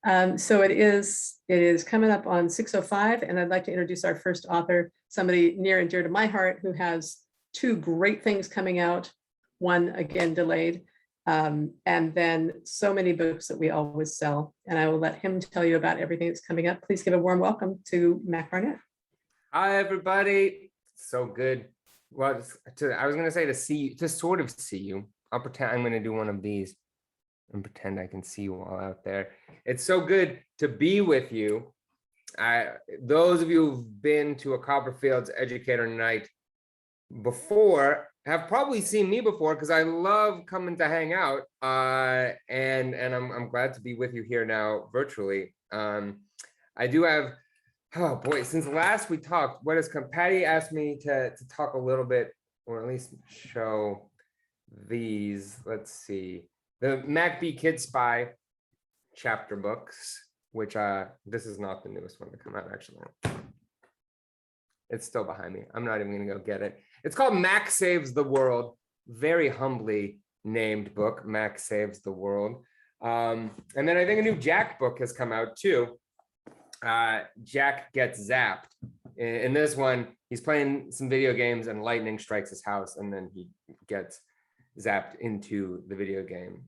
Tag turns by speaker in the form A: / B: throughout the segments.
A: So it is coming up on 6:05, and I'd like to introduce our first author, somebody near and dear to my heart, who has two great things coming out, one again delayed, and then so many books that we always sell. And I will let him tell you about everything that's coming up. Please give a warm welcome to Mac Barnett.
B: Hi, everybody. So good. Well, I was going to say to see you, to sort of see you. I'll pretend I'm going to do one of these and pretend I can see you all out there. It's so good to be with you. Those of you who've been to a Copperfields Educator night before have probably seen me before, because I love coming to hang out. And I'm glad to be with you here now virtually. I do have, oh boy, since last we talked, what has come? Patty asked me to talk a little bit, or at least show these. Let's see. The Macbee Kid Spy chapter books, which this is not the newest one to come out, actually. It's still behind me. I'm not even gonna go get it. It's called Mac Saves the World. Very humbly named book, Mac Saves the World. And then I think a new Jack book has come out too. Jack Gets Zapped. In this one, he's playing some video games and lightning strikes his house, and then he gets zapped into the video game.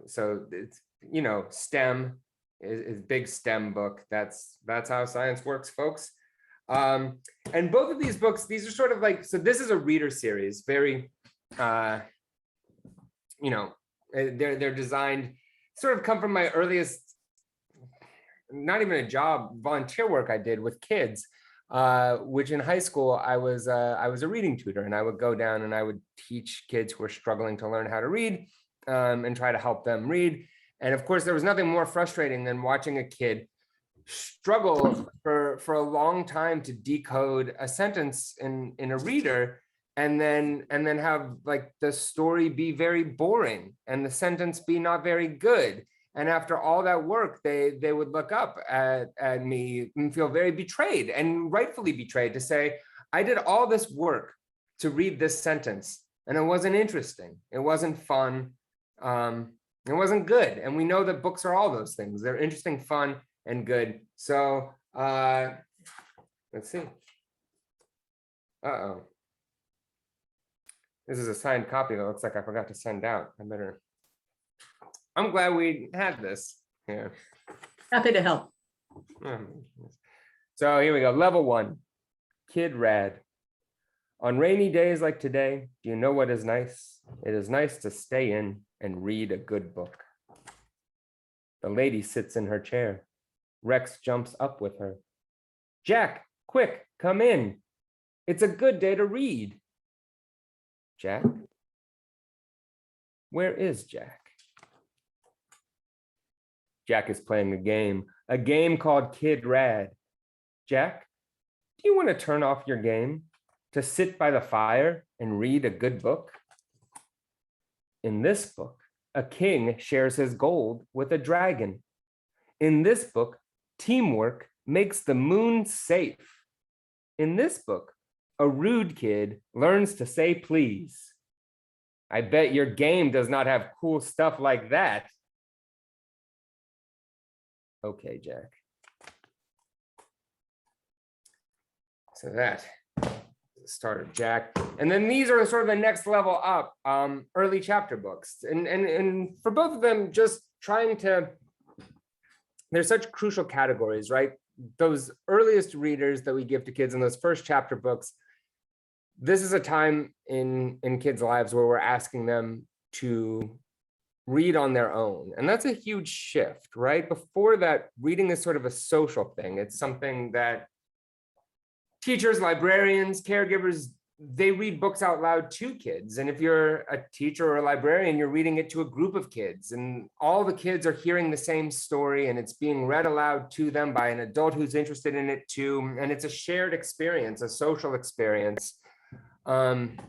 B: So it's, you know, STEM is big STEM book. That's how science works, folks. And both of these books, these are sort of like, so this is a reader series, very, you know, they're designed, sort of come from my earliest, not even a job, volunteer work I did with kids, which in high school I was a reading tutor, and I would go down and I would teach kids who were struggling to learn how to read, and try to help them read. And of course, there was nothing more frustrating than watching a kid struggle for a long time to decode a sentence in a reader, and then have like the story be very boring and the sentence be not very good. And after all that work, they would look up at me and feel very betrayed, and rightfully betrayed, to say, I did all this work to read this sentence and it wasn't interesting. It wasn't fun. It wasn't good. And we know that books are all those things. They're interesting, fun, and good. So let's see. Uh-oh. This is a signed copy that looks like I forgot to send out. I'm glad we had this here.
A: Happy to help.
B: So here we go. Level 1, Kid Rad. On rainy days like today, do you know what is nice? It is nice to stay in and read a good book. The lady sits in her chair. Rex jumps up with her. Jack, quick, come in. It's a good day to read. Jack? Where is Jack? Jack is playing a game called Kid Rad. Jack, do you want to turn off your game to sit by the fire and read a good book? In this book, a king shares his gold with a dragon. In this book, teamwork makes the moon safe. In this book, a rude kid learns to say please. I bet your game does not have cool stuff like that. Okay, Jack. So that started Jack. And then these are sort of the next level up, early chapter books. And for both of them, just trying to, they're such crucial categories, right? Those earliest readers that we give to kids in those first chapter books, this is a time in kids' lives where we're asking them to read on their own. And that's a huge shift, right? Before that, reading is sort of a social thing. It's something that teachers, librarians, caregivers, they read books out loud to kids. And if you're a teacher or a librarian, you're reading it to a group of kids, and all the kids are hearing the same story, and it's being read aloud to them by an adult who's interested in it too. And it's a shared experience, a social experience. And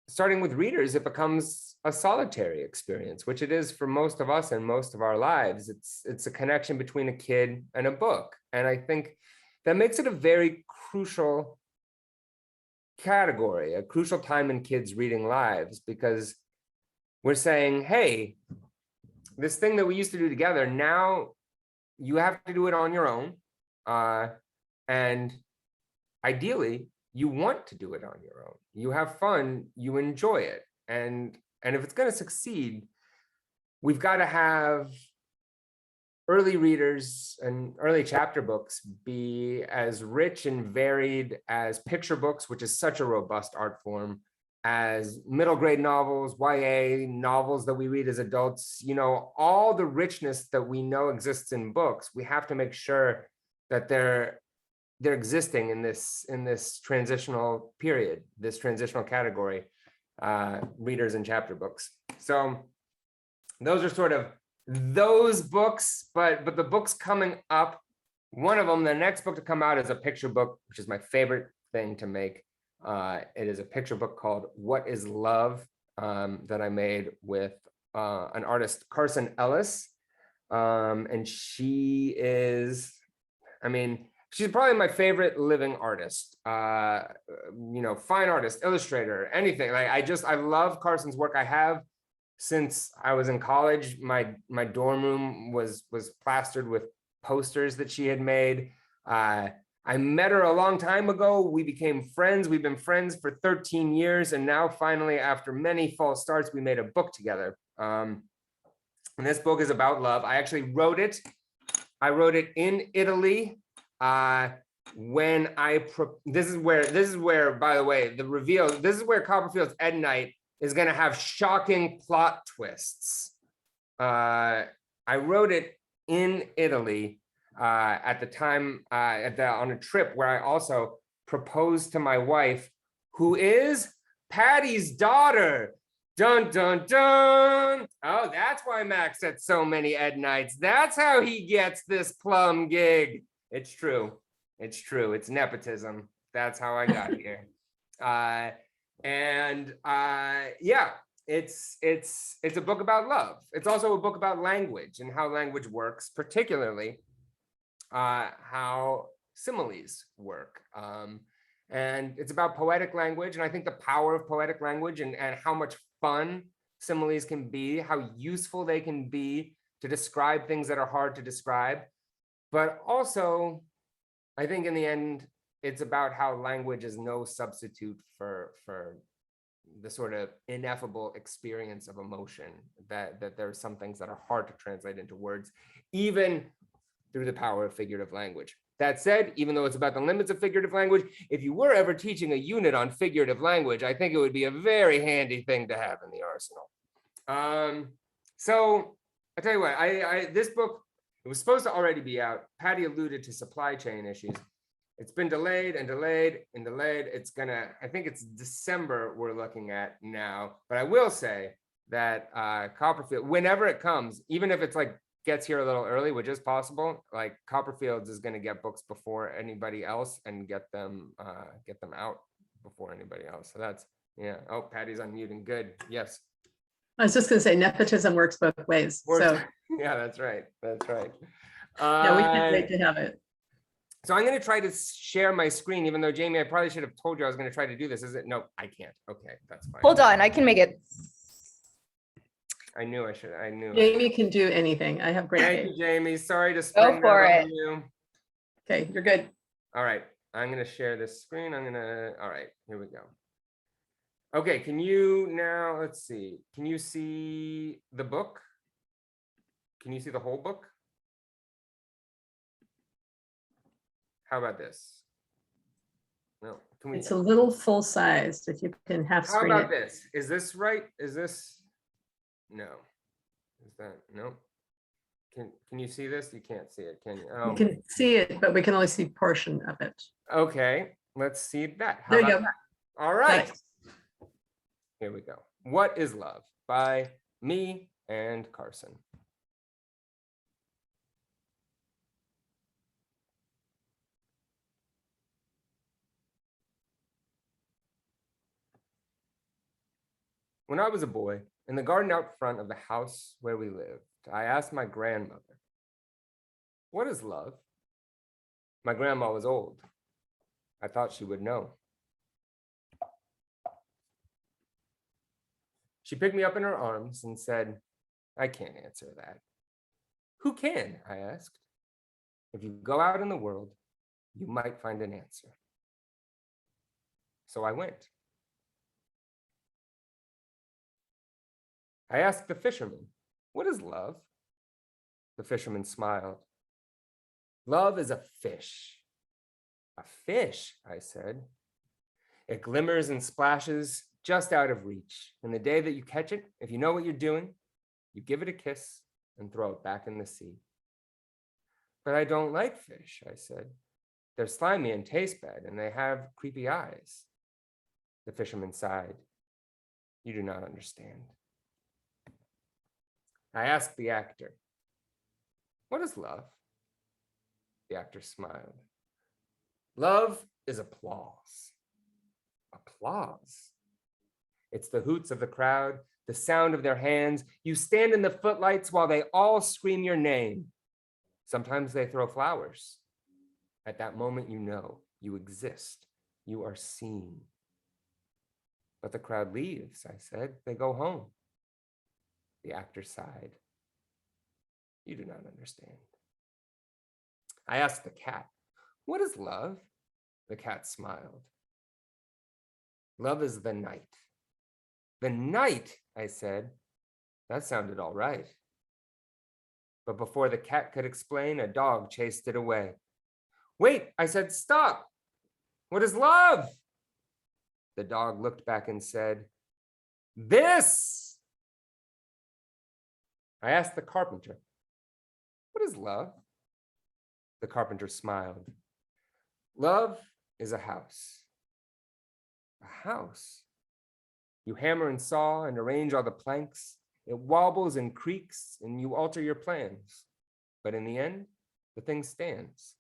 B: starting with readers, it becomes a solitary experience, which it is for most of us and most of our lives. It's a connection between a kid and a book. And I think that makes it a very crucial category, a crucial time in kids' reading lives, because we're saying, hey, this thing that we used to do together, now you have to do it on your own. And ideally, you want to do it on your own. You have fun, you enjoy it. And if it's going to succeed, we've got to have early readers and early chapter books be as rich and varied as picture books, which is such a robust art form, as middle grade novels, YA novels that we read as adults. You know, all the richness that we know exists in books, we have to make sure that they're existing in this transitional period, this transitional category, readers and chapter books. So those are sort of those books, but the books coming up, one of them, the next book to come out is a picture book, which is my favorite thing to make. It is a picture book called What is Love, that I made with an artist, Carson Ellis. And she is, I mean, she's probably my favorite living artist, you know, fine artist, illustrator, anything. Like I love Carson's work. I have since I was in college. My dorm room was plastered with posters that she had made. I met her a long time ago. We became friends. We've been friends for 13 years. And now finally, after many false starts, we made a book together. And this book is about love. I actually wrote it. I wrote it in Italy. When this is where, by the way, the reveal, this is where Copperfield's Ed Night is going to have shocking plot twists. I wrote it in Italy at the time, on a trip where I also proposed to my wife, who is Patty's daughter. Dun, dun, dun. Oh, that's why Max at so many Ed Nights. That's how he gets this plum gig. It's true. It's true. It's nepotism. That's how I got here. Yeah, it's a book about love. It's also a book about language and how language works, particularly how similes work. And it's about poetic language. And I think the power of poetic language and how much fun similes can be, how useful they can be to describe things that are hard to describe. But also, I think in the end, it's about how language is no substitute for the sort of ineffable experience of emotion, that there are some things that are hard to translate into words, even through the power of figurative language. That said, even though it's about the limits of figurative language, if you were ever teaching a unit on figurative language, I think it would be a very handy thing to have in the arsenal. So I tell you what, this book, it was supposed to already be out. Patty alluded to supply chain issues. It's been delayed and delayed and delayed. It's gonna, I think it's December we're looking at now. But I will say that Copperfield, whenever it comes, even if it's like gets here a little early, which is possible, like Copperfields is gonna get books before anybody else and get them out before anybody else. So that's, yeah. Oh, Patty's unmuting. Good. Yes.
A: I was just going to say nepotism works both ways. So
B: yeah, that's right. That's right.
A: yeah, we can't wait to have it.
B: So I'm going to try to share my screen, even though Jamie, I probably should have told you I was going to try to do this. Is it? No, I can't. Okay, that's fine.
C: Hold on, I can make it.
B: I knew I should. I knew.
A: Jamie can do anything. I have great
B: Thank
A: faith.
B: you, Jamie. Sorry to spring
C: for
B: that
C: it.
B: on you.
A: Okay, you're good.
B: All right, I'm going to share this screen. All right, here we go. Okay, can you now, let's see. Can you see the book? Can you see the whole book? How about this? No, can we?
A: It's a little full sized if you can half
B: How
A: screen
B: about
A: it.
B: this? Is this right? Is this? No. Is that no? Can you see this? You can't see it, can you? Oh.
A: You can see it, but we can only see portion of it.
B: Okay, let's see that. How
A: There you
B: about
A: go.
B: that? All right.
A: Nice.
B: Here we go. What is Love by me and Carson. When I was a boy, in the garden out front of the house where we lived, I asked my grandmother, "What is love?" My grandma was old. I thought she would know. She picked me up in her arms and said, I can't answer that. Who can? I asked. If you go out in the world, you might find an answer. So I went. I asked the fisherman, what is love? The fisherman smiled. Love is a fish. A fish, I said. It glimmers and splashes just out of reach. And the day that you catch it, if you know what you're doing, you give it a kiss and throw it back in the sea. But I don't like fish, I said. They're slimy and taste bad, and they have creepy eyes. The fisherman sighed. You do not understand. I asked the actor, what is love? The actor smiled. Love is applause. Applause. It's the hoots of the crowd, the sound of their hands. You stand in the footlights while they all scream your name. Sometimes they throw flowers. At that moment, you know you exist. You are seen. But the crowd leaves, I said. They go home. The actor sighed. You do not understand. I asked the cat, what is love? The cat smiled. Love is the night. The night, I said. That sounded all right. But before the cat could explain, a dog chased it away. Wait, I said, stop. What is love? The dog looked back and said, this. I asked the carpenter, what is love? The carpenter smiled. Love is a house. A house. You hammer and saw and arrange all the planks. It wobbles and creaks and you alter your plans. But in the end, the thing stands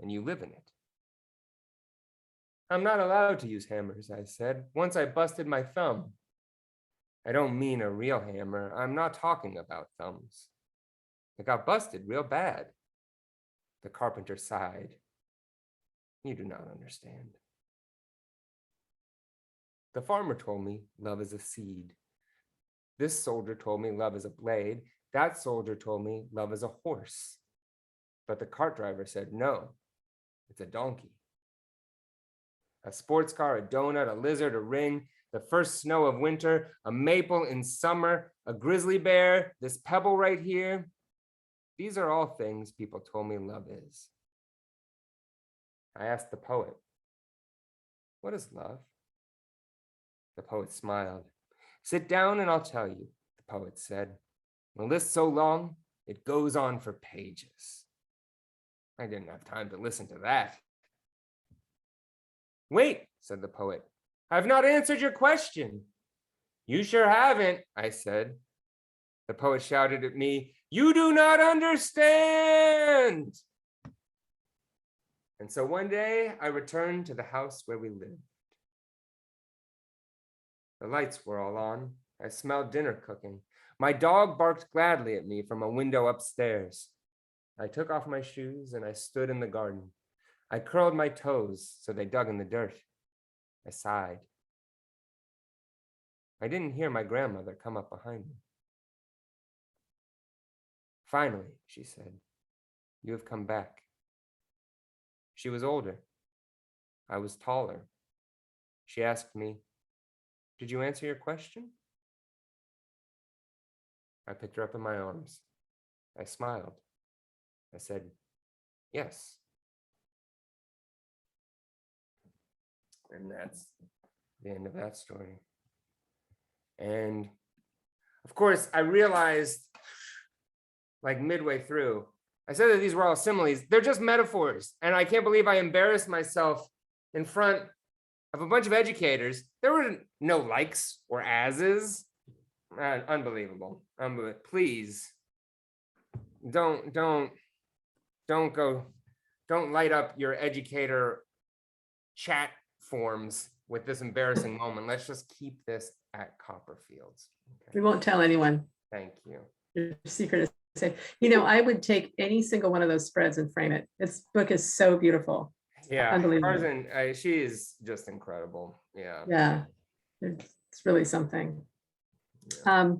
B: and you live in it. I'm not allowed to use hammers, I said. Once I busted my thumb. I don't mean a real hammer. I'm not talking about thumbs. It got busted real bad. The carpenter sighed. You do not understand. The farmer told me love is a seed. This soldier told me love is a blade. That soldier told me love is a horse. But the cart driver said, no, it's a donkey. A sports car, a donut, a lizard, a ring, the first snow of winter, a maple in summer, a grizzly bear, this pebble right here. These are all things people told me love is. I asked the poet, what is love? The poet smiled. Sit down and I'll tell you, the poet said. The list so long, it goes on for pages. I didn't have time to listen to that. Wait, said the poet. I've not answered your question. You sure haven't, I said. The poet shouted at me, you do not understand. And so one day I returned to the house where we lived. The lights were all on. I smelled dinner cooking. My dog barked gladly at me from a window upstairs. I took off my shoes and I stood in the garden. I curled my toes so they dug in the dirt. I sighed. I didn't hear my grandmother come up behind me. Finally, she said, you have come back. She was older. I was taller. She asked me, did you answer your question? I picked her up in my arms. I smiled. I said, yes. And that's the end of that story. And of course, I realized, like midway through, I said that these were all similes. They're just metaphors. And I can't believe I embarrassed myself in front of a bunch of educators. There were no likes or asses. Unbelievable. Please don't light up your educator chat forms with this embarrassing moment. Let's just keep this at Copperfields. Okay.
A: We won't tell anyone.
B: Thank you.
A: Your secret is safe. You know, I would take any single one of those spreads and frame it. This book is so beautiful.
B: Yeah,
A: Unbelievable.
B: Tarzan, she is just incredible. Yeah.
A: Yeah, it's really something.
B: Yeah.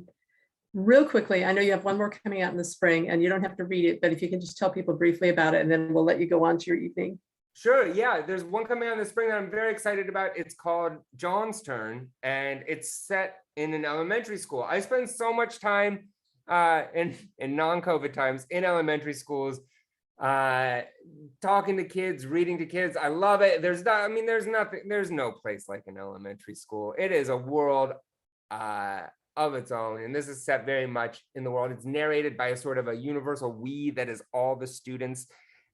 A: real quickly, I know you have one more coming out in the spring and you don't have to read it, but if you can just tell people briefly about it and then we'll let you go on to your evening.
B: Sure, yeah, there's one coming out in the spring that I'm very excited about. It's called John's Turn, and it's set in an elementary school. I spend so much time in non-COVID times in elementary schools, talking to kids, reading to kids. I love it. There's no place like an elementary school. It is a world of its own, and this is set very much in the world. It's narrated by a sort of a universal we that is all the students.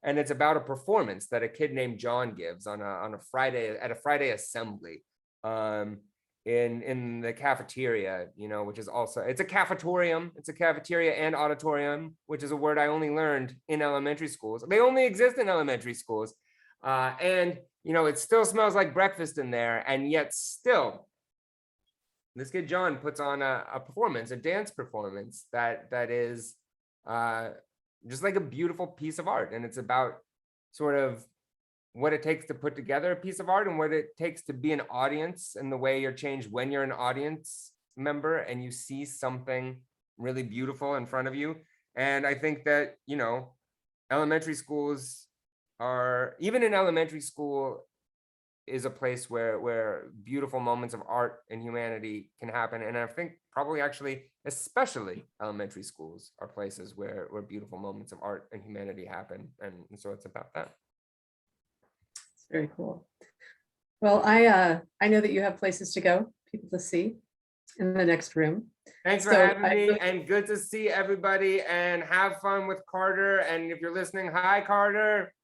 B: And it's about a performance that a kid named John gives on a Friday at a Friday assembly in the cafeteria, which is also, it's a cafetorium. It's a cafeteria and auditorium, which is a word I only learned in elementary schools. They only exist in elementary schools. And it still smells like breakfast in there. And yet still, this kid John puts on a performance, a dance performance that is just like a beautiful piece of art. And it's about sort of what it takes to put together a piece of art and what it takes to be an audience and the way you're changed when you're an audience member and you see something really beautiful in front of you. And I think that, elementary schools are, even in elementary school, is a place where beautiful moments of art and humanity can happen. And I think probably actually, especially elementary schools are places where beautiful moments of art and humanity happen. And so it's about that.
A: It's very cool. Well, I know that you have places to go, people to see in the next room.
B: Thanks for having me, and good to see everybody, and have fun with Carter. And if you're listening, hi, Carter.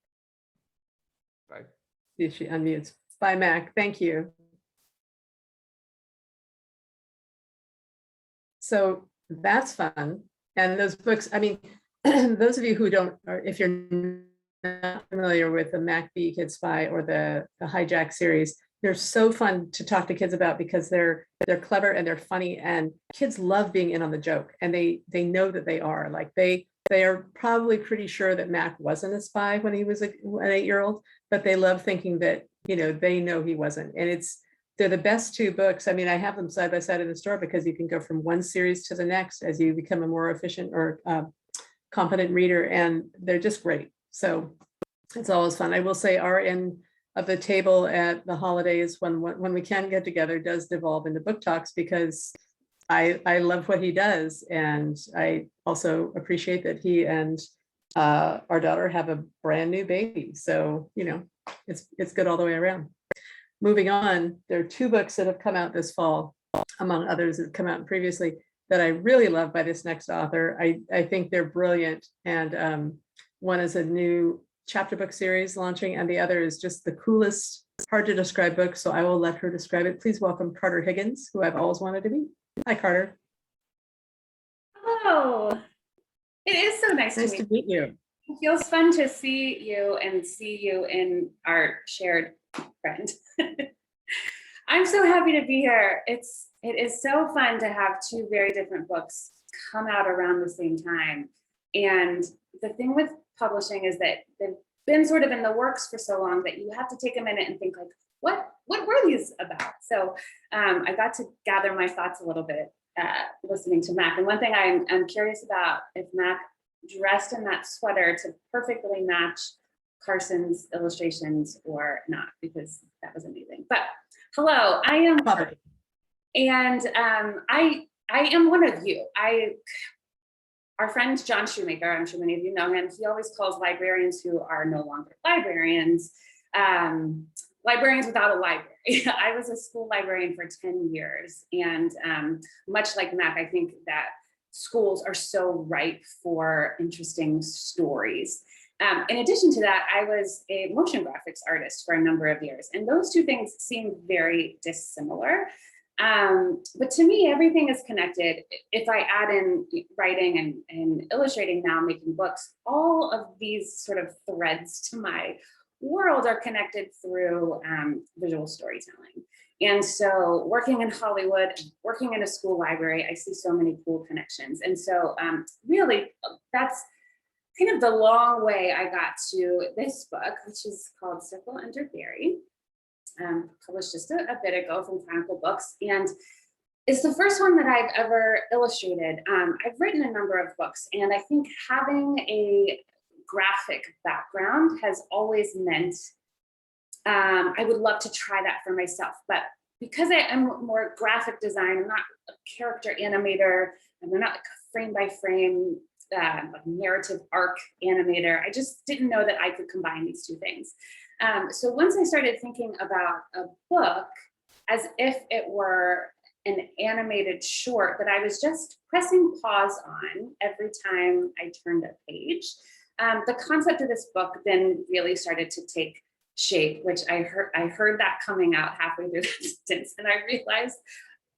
B: Bye.
A: See if she unmutes. Bye, Mac. Thank you. So that's fun. And those books, I mean, those of you who don't, or if you're not familiar with the Macbee Kid Spy or the Hijack series, they're so fun to talk to kids about because they're clever and they're funny, and kids love being in on the joke, and they know that they are. Like they are probably pretty sure that Mac wasn't a spy when he was an 8-year-old, but they love thinking that they know he wasn't. And they're the best two books. I mean, I have them side by side in the store because you can go from one series to the next as you become a more efficient or competent reader, and they're just great. So it's always fun. I will say our end of the table at the holidays when we can get together does devolve into book talks, because I love what he does, and I also appreciate that he and our daughter have a brand new baby. So it's good all the way around. Moving on, there are two books that have come out this fall, among others that have come out previously, that I really love by this next author. I think they're brilliant, and one is a new chapter book series launching, and the other is just the coolest, hard to describe book, so I will let her describe it. Please welcome Carter Higgins, who I've always wanted to meet. Hi, Carter.
C: Hello. It is so nice
A: to meet you.
C: It feels fun to see you and see you in our shared friend. I'm so happy to be here. It is so fun to have two very different books come out around the same time. And the thing with publishing is that they've been sort of in the works for so long that you have to take a minute and think like, what were these about? So I got to gather my thoughts a little bit listening to Mac. And one thing I'm curious about, if Mac dressed in that sweater to perfectly match Carson's illustrations or not, because that was amazing. But hello, I am Carter, and I am one of you. Our friend John Shoemaker, I'm sure many of you know him, he always calls librarians who are no longer librarians, librarians without a library. I was a school librarian for 10 years, and much like Mac, I think that schools are so ripe for interesting stories. In addition to that, I was a motion graphics artist for a number of years, and those two things seem very dissimilar. But to me, everything is connected. If I add in writing and illustrating now, making books, all of these sort of threads to my world are connected through visual storytelling. And so working in Hollywood, working in a school library, I see so many cool connections. And so really, that's kind of the long way I got to this book, which is called Circle Under Berry, published just a bit ago from Chronicle Books. And is the first one that I've ever illustrated. I've written a number of books, and I think having a graphic background has always meant I would love to try that for myself. But because I am more graphic design, I'm not a character animator, and I'm not like a frame by frame like narrative arc animator. I just didn't know that I could combine these two things. So once I started thinking about a book as if it were an animated short that I was just pressing pause on every time I turned a page, the concept of this book then really started to take shape, which I heard that coming out halfway through the sentence, and I realized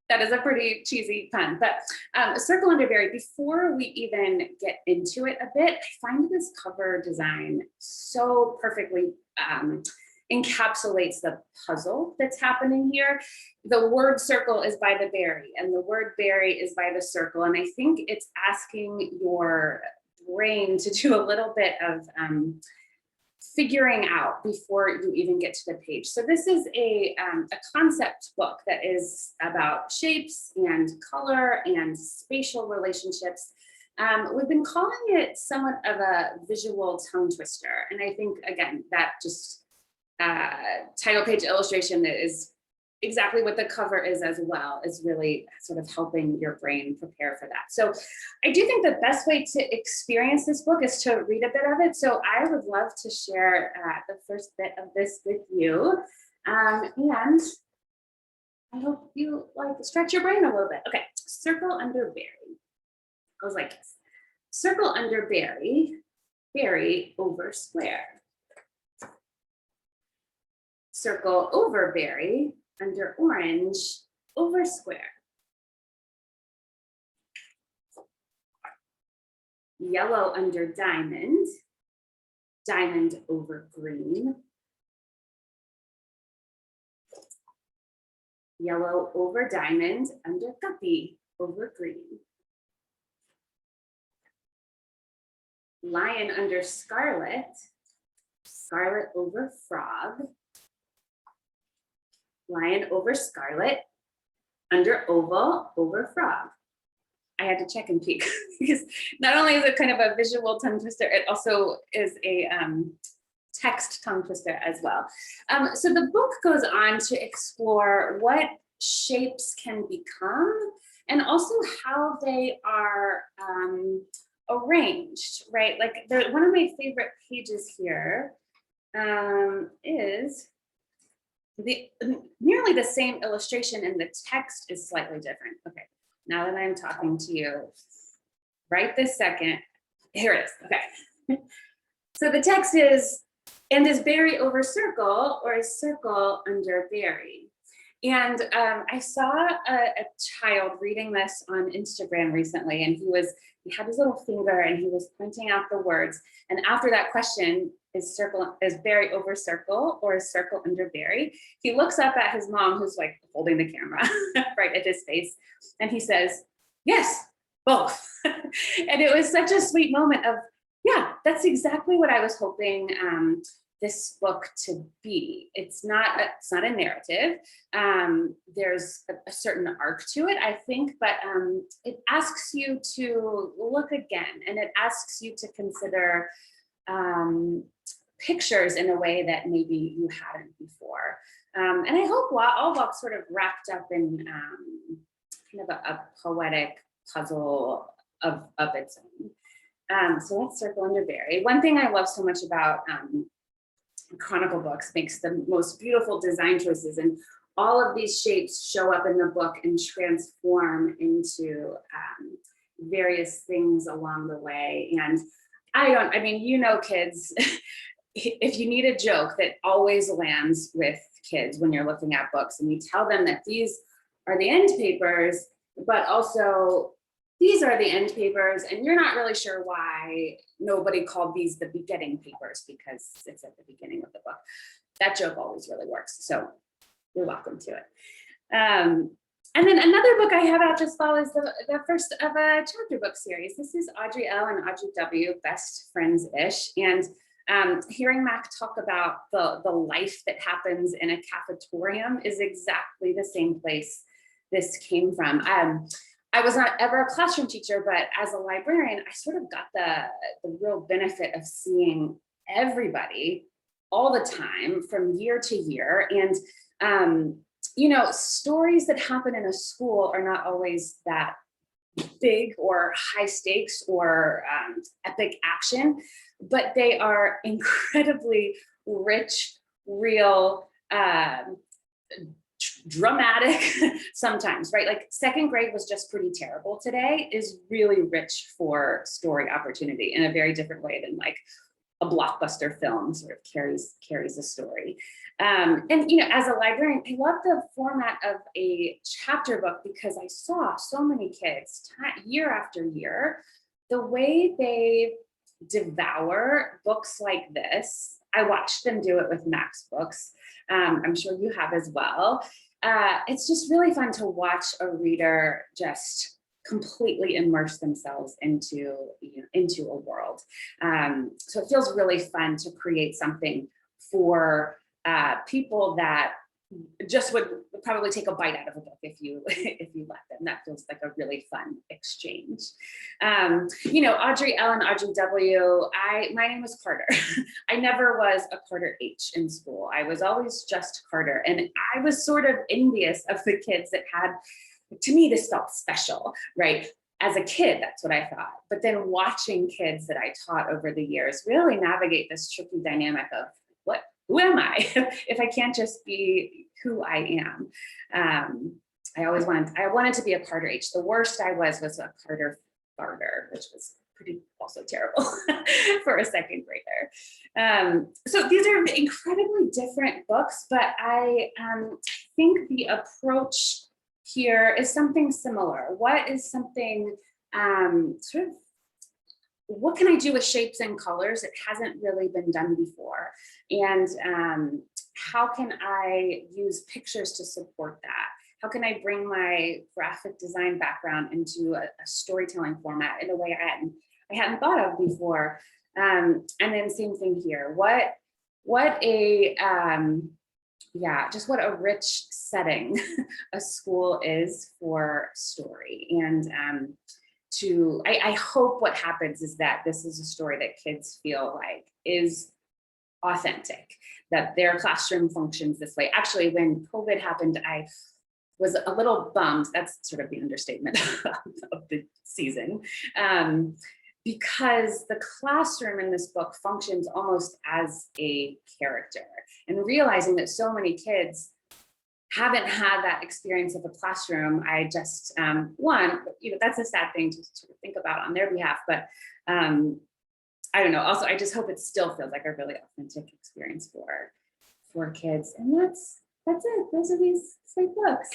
C: that is a pretty cheesy pun. But Circle Under Berry, before we even get into it a bit, I find this cover design so perfectly encapsulates the puzzle that's happening here. The word circle is by the berry, and the word berry is by the circle. And I think it's asking your brain to do a little bit of figuring out before you even get to the page. So this is a concept book that is about shapes and color and spatial relationships. We've been calling it somewhat of a visual tongue twister. And I think, again, that just title page illustration is exactly what the cover is as well, is really sort of helping your brain prepare for that. So I do think the best way to experience this book is to read a bit of it. So I would love to share the first bit of this with you. And I hope you like stretch your brain a little bit. Okay, Circle Under Berry goes like this. Circle under berry, berry over square. Circle over berry, under orange, over square. Yellow under diamond, diamond over green. Yellow over diamond, under guppy, over green. Lion under scarlet, scarlet over frog. Lion over scarlet, under oval, over frog. I had to check and peek because not only is it kind of a visual tongue twister, it also is a text tongue twister as well. So the book goes on to explore what shapes can become and also how they are arranged, right? Like one of my favorite pages here is nearly the same illustration, and the text is slightly different. Okay, now that I'm talking to you, right this second, here it is. Okay, so the text is, and is berry over circle, or is circle under berry? And I saw a child reading this on Instagram recently, and he had his little finger and he was pointing out the words. And after that question, is berry over circle, or is circle under berry? He looks up at his mom, who's like holding the camera right at his face, and he says, yes, both. And it was such a sweet moment of, yeah, that's exactly what I was hoping this book to be. It's not a narrative. There's a certain arc to it, I think, but it asks you to look again, and it asks you to consider pictures in a way that maybe you hadn't before. And I hope all books sort of wrapped up in kind of a poetic puzzle of its own. So that's Circle Under Berry. One thing I love so much about Chronicle books makes the most beautiful design choices, and all of these shapes show up in the book and transform into various things along the way. And I mean, you know, kids, if you need a joke that always lands with kids when you're looking at books and you tell them that these are the end papers, but also these are the end papers, and you're not really sure why nobody called these the beginning papers because it's at the beginning of the book. That joke always really works. So you're welcome to it. And then another book I have out this fall is the first of a chapter book series. This is Audrey L. and Audrey W., best friends-ish. And hearing Mac talk about the life that happens in a cafetorium is exactly the same place this came from. I was not ever a classroom teacher, but as a librarian, I sort of got the real benefit of seeing everybody all the time from year to year. And, you know, stories that happen in a school are not always that big or high stakes or epic action, but they are incredibly rich, real, dramatic sometimes, right? Like second grade was just pretty terrible today is really rich for story opportunity in a very different way than like a blockbuster film sort of carries a story. And you know, as a librarian, I love the format of a chapter book because I saw so many kids year after year, the way they devour books like this. I watched them do it with Max books. I'm sure you have as well. It's just really fun to watch a reader just completely immerse themselves into, you know, into a world. So it feels really fun to create something for people that just would probably take a bite out of a book if you let them. That feels like a really fun exchange. You know, Audrey L and Audrey W. My name was Carter. I never was a Carter H in school. I was always just Carter, and I was sort of envious of the kids that had. To me, this felt special, right? As a kid, that's what I thought. But then watching kids that I taught over the years really navigate this tricky dynamic of who am I if I can't just be who I am? I wanted to be a Carter H. The worst I was a Carter Farter, which was pretty also terrible for a second grader. So these are incredibly different books, but I think the approach here is something similar. What is something sort of, what can I do with shapes and colors that hasn't really been done before? And how can I use pictures to support that? How can I bring my graphic design background into a storytelling format in a way I hadn't thought of before? And then same thing here. What a rich setting a school is for story. And I hope what happens is that this is a story that kids feel like is authentic, that their classroom functions this way. Actually, when COVID happened, I was a little bummed. That's sort of the understatement of the season. Because the classroom in this book functions almost as a character, and realizing that so many kids haven't had that experience of a classroom, I just, that's a sad thing to sort of think about on their behalf, but I don't know, also, I just hope it still feels like a really authentic experience for kids, and that's it, those are these sweet books.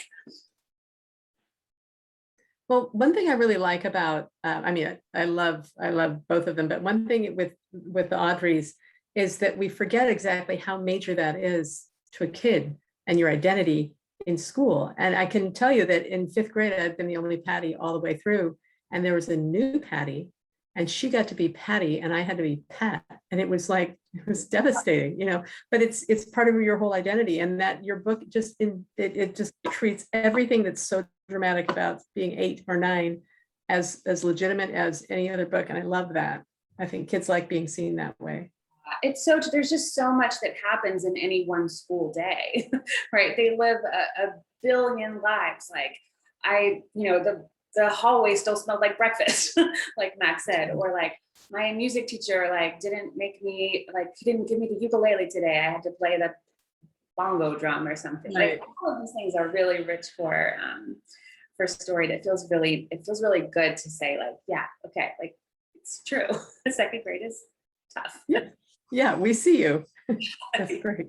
A: Well, one thing I really like about, I love both of them, but one thing with the Audreys is that we forget exactly how major that is to a kid and your identity in school. And I can tell you that in 5th grade, I've been the only Patty all the way through, and there was a new Patty, and she got to be Patty, and I had to be Pat, and it was devastating, you know. But it's part of your whole identity, and that your book it just treats everything that's so dramatic about being 8 or 9 as legitimate as any other book, and I love that. I think kids like being seen that way.
C: It's so, there's just so much that happens in any one school day, right? They live a billion lives. Like the hallway still smelled like breakfast, like Max said, or like my music teacher, didn't he didn't give me the ukulele today. I had to play the bongo drum or something.
A: Right.
C: Like all of these things are really rich for story. That feels really good to say, like, yeah, okay, like it's true. The second grade is tough.
A: Yeah, we see you. That's great.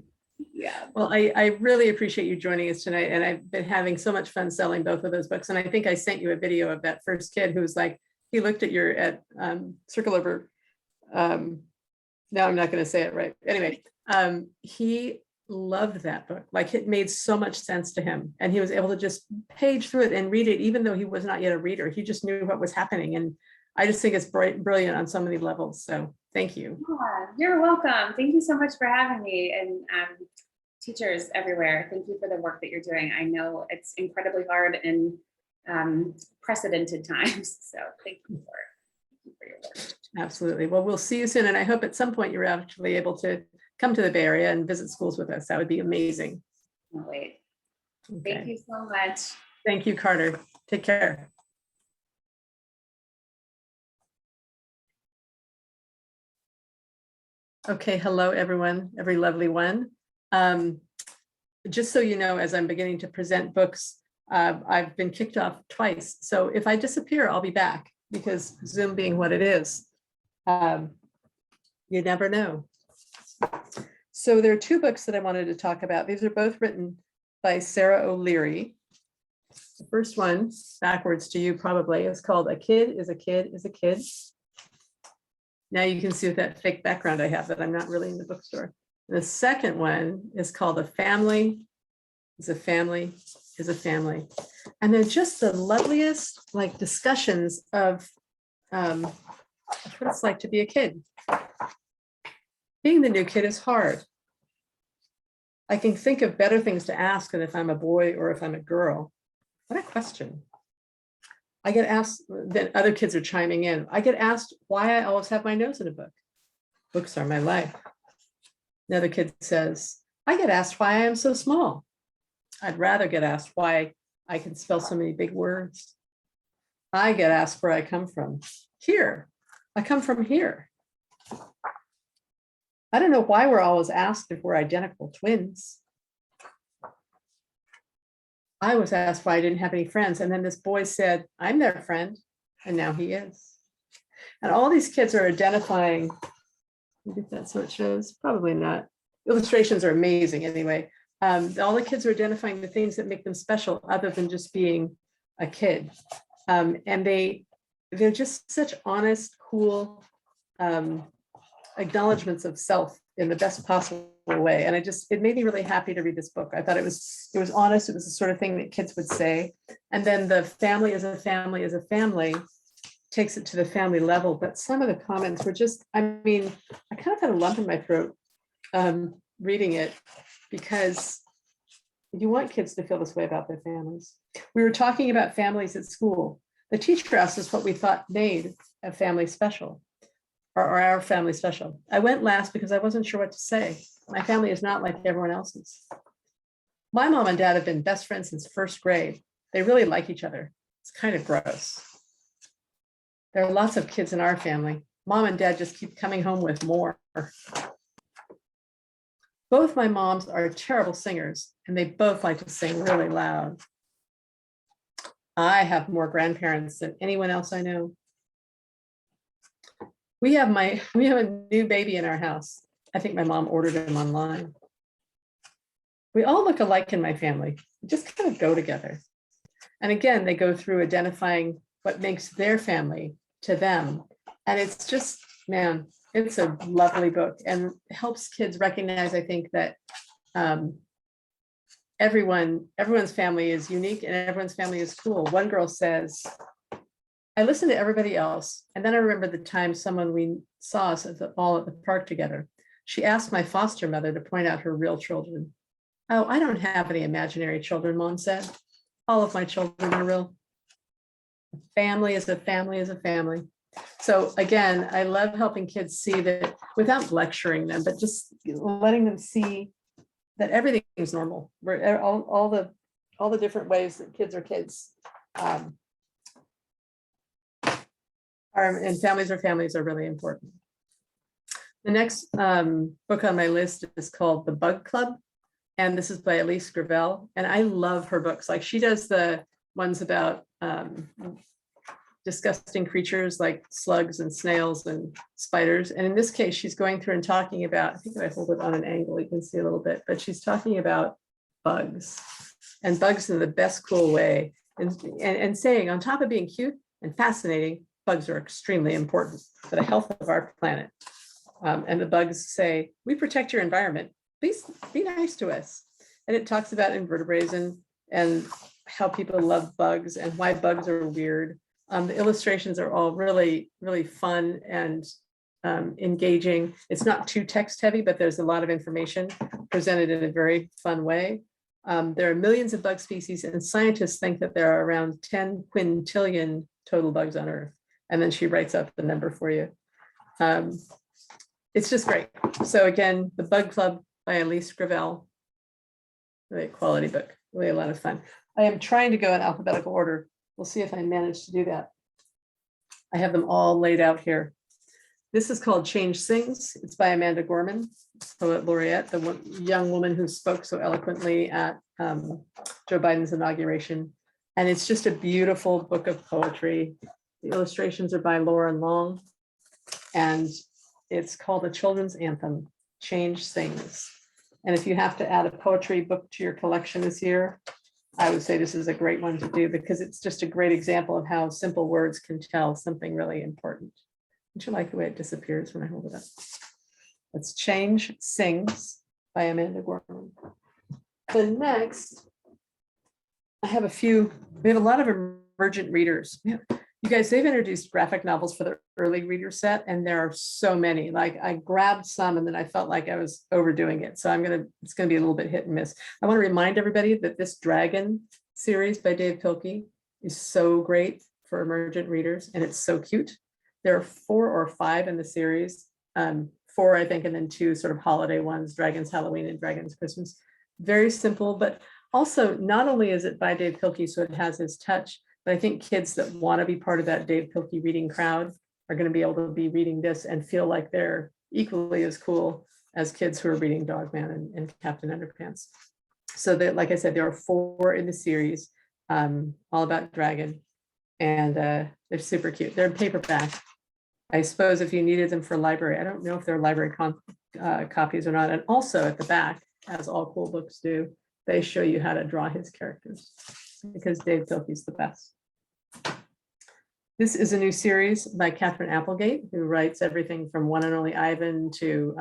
C: Yeah.
A: Well, I really appreciate you joining us tonight, and I've been having so much fun selling both of those books. And I think I sent you a video of that first kid who was like, he looked at Circle Over. Now I'm not going to say it right. Anyway, he loved that book. Like, it made so much sense to him, and he was able to just page through it and read it, even though he was not yet a reader. He just knew what was happening, and I just think it's brilliant on so many levels. So thank you.
C: Yeah, you're welcome. Thank you so much for having me. And teachers everywhere, thank you for the work that you're doing. I know it's incredibly hard in precedented times. So thank you for your work.
A: Absolutely. Well, we'll see you soon. And I hope at some point you're actually able to come to the Bay Area and visit schools with us. That would be amazing.
C: Can't wait.
A: Okay.
C: Thank you so much.
A: Thank you, Carter. Take care. Okay, hello, everyone, every lovely one. Just so you know, as I'm beginning to present books, I've been kicked off twice. So if I disappear, I'll be back because Zoom being what it is, you never know. So there are two books that I wanted to talk about. These are both written by Sarah O'Leary. The first one, backwards to you probably, is called A Kid is a Kid is a Kid. Now you can see with that fake background I have that I'm not really in the bookstore. The second one is called A Family is a Family is a Family. And they're just the loveliest like discussions of what it's like to be a kid. Being the new kid is hard. I can think of better things to ask than if I'm a boy or if I'm a girl. What a question. I get asked, that other kids are chiming in. I get asked why I always have my nose in a book. Books are my life. Another kid says, I get asked why I am so small. I'd rather get asked why I can spell so many big words. I get asked where I come from. Here, I come from here. I don't know why we're always asked if we're identical twins. I was asked why I didn't have any friends. And then this boy said, I'm their friend. And now he is. And all these kids are identifying. Maybe that's what it shows. Probably not. Illustrations are amazing anyway. All the kids are identifying the things that make them special other than just being a kid. And they're just such honest, cool acknowledgements of self in the best possible way. And it made me really happy to read this book. I thought it was honest. It was the sort of thing that kids would say. And then the family is a family is a family takes it to the family level. But some of the comments were just, I mean, I kind of had a lump in my throat reading it because you want kids to feel this way about their families. We were talking about families at school. The teacher asked us what we thought made a family special. Or our family special. I went last because I wasn't sure what to say. My family is not like everyone else's. My mom and dad have been best friends since first grade. They really like each other. It's kind of gross. There are lots of kids in our family. Mom and dad just keep coming home with more. Both my moms are terrible singers and they both like to sing really loud. I have more grandparents than anyone else I know. We have a new baby in our house. I think my mom ordered him online. We all look alike in my family. We just kind of go together. And again, they go through identifying what makes their family to them. And it's just, man, it's a lovely book and helps kids recognize, I think, that everyone's family is unique and everyone's family is cool. One girl says, I listened to everybody else, and then I remember the time someone we saw us all at the park together. She asked my foster mother to point out her real children. Oh, I don't have any imaginary children, Mom said. All of my children are real. A family is a family is a family. So again, I love helping kids see that without lecturing them, but just letting them see that everything is normal. All the different ways that kids are kids. And families are really important. The next book on my list is called The Bug Club. And this is by Elise Gravel. And I love her books. Like she does the ones about disgusting creatures like slugs and snails and spiders. And in this case, she's going through and talking about, I think if I hold it on an angle, you can see a little bit, but she's talking about bugs and bugs in the best cool way. And saying on top of being cute and fascinating, bugs are extremely important for the health of our planet. And the bugs say, we protect your environment. Please be nice to us. And it talks about invertebrates and how people love bugs and why bugs are weird. The illustrations are all really, really fun and engaging. It's not too text heavy, but there's a lot of information presented in a very fun way. There are millions of bug species, and scientists think that there are around 10 quintillion total bugs on Earth. And then she writes up the number for you. It's just great. So again, The Bug Club by Elise Gravel. Very quality book, really a lot of fun. I am trying to go in alphabetical order. We'll see if I manage to do that. I have them all laid out here. This is called Change Sings. It's by Amanda Gorman, poet laureate, the young woman who spoke so eloquently at Joe Biden's inauguration. And it's just a beautiful book of poetry. The illustrations are by Lauren Long, and it's called A Children's Anthem, Change Sings. And if you have to add a poetry book to your collection this year, I would say this is a great one to do, because it's just a great example of how simple words can tell something really important. Don't you like the way it disappears when I hold it up? It's Change Sings by Amanda Gorman. The next, I have we have a lot of emergent readers. You guys, they've introduced graphic novels for the early reader set, and there are so many. Like, I grabbed some and then I felt like I was overdoing it. So it's gonna be a little bit hit and miss. I want to remind everybody that this Dragon series by Dave Pilkey is so great for emergent readers, and it's so cute. There are 4 or 5 in the series, 4, I think, and then 2 sort of holiday ones, Dragon's Halloween and Dragon's Christmas. Very simple, but also not only is it by Dave Pilkey, so it has his touch, but I think kids that want to be part of that Dave Pilkey reading crowd are going to be able to be reading this and feel like they're equally as cool as kids who are reading Dogman and Captain Underpants. So that, like I said, there are 4 in the series, all about Dragon, and they're super cute. They're in paperback. I suppose if you needed them for library, I don't know if they're library copies or not. And also at the back, as all cool books do, they show you how to draw his characters, because Dave Pilkey's the best. This is a new series by Catherine Applegate, who writes everything from One and Only Ivan to,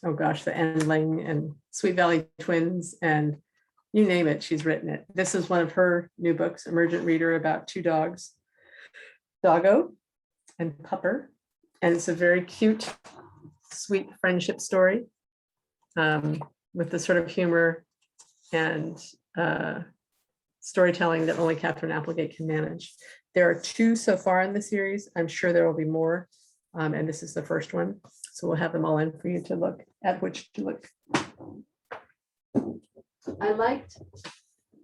A: oh gosh, The Endling and Sweet Valley Twins, and you name it, she's written it. This is one of her new books, Emergent Reader, about 2 dogs, Doggo and Pupper. And it's a very cute, sweet friendship story with the sort of humor and storytelling that only Catherine Applegate can manage. There are 2 so far in the series. I'm sure there will be more. And this is the first one. So we'll have them all in for you to look at, which to look. I liked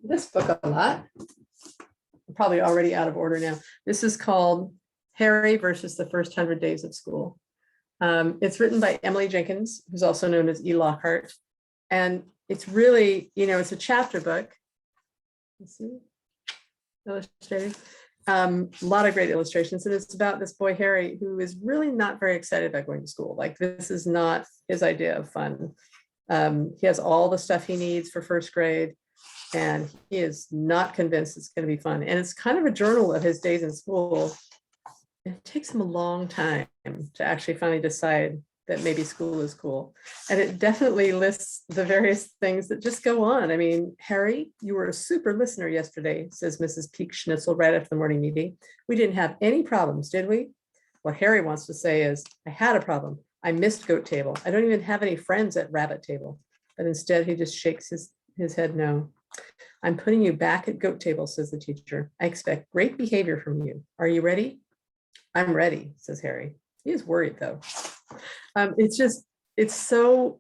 A: this book a lot. I'm probably already out of order now. This is called Harry versus the First 100 Days of School. It's written by Emily Jenkins, who's also known as E. Lockhart. And it's really, it's a chapter book. Let's see, illustrated. A lot of great illustrations, and it's about this boy Harry, who is really not very excited about going to school. Like, this is not his idea of fun. He has all the stuff he needs for first grade, and he is not convinced it's going to be fun. And it's kind of a journal of his days in school. It takes him a long time to actually finally decide that maybe school is cool. And it definitely lists the various things that just go on. I mean, Harry, you were a super listener yesterday, says Mrs. Peak Schnitzel right after the morning meeting. We didn't have any problems, did we? What Harry wants to say is, I had a problem. I missed goat table. I don't even have any friends at rabbit table. But instead he just shakes his head no. I'm putting you back at goat table, says the teacher. I expect great behavior from you. Are you ready? I'm ready, says Harry. He is worried though.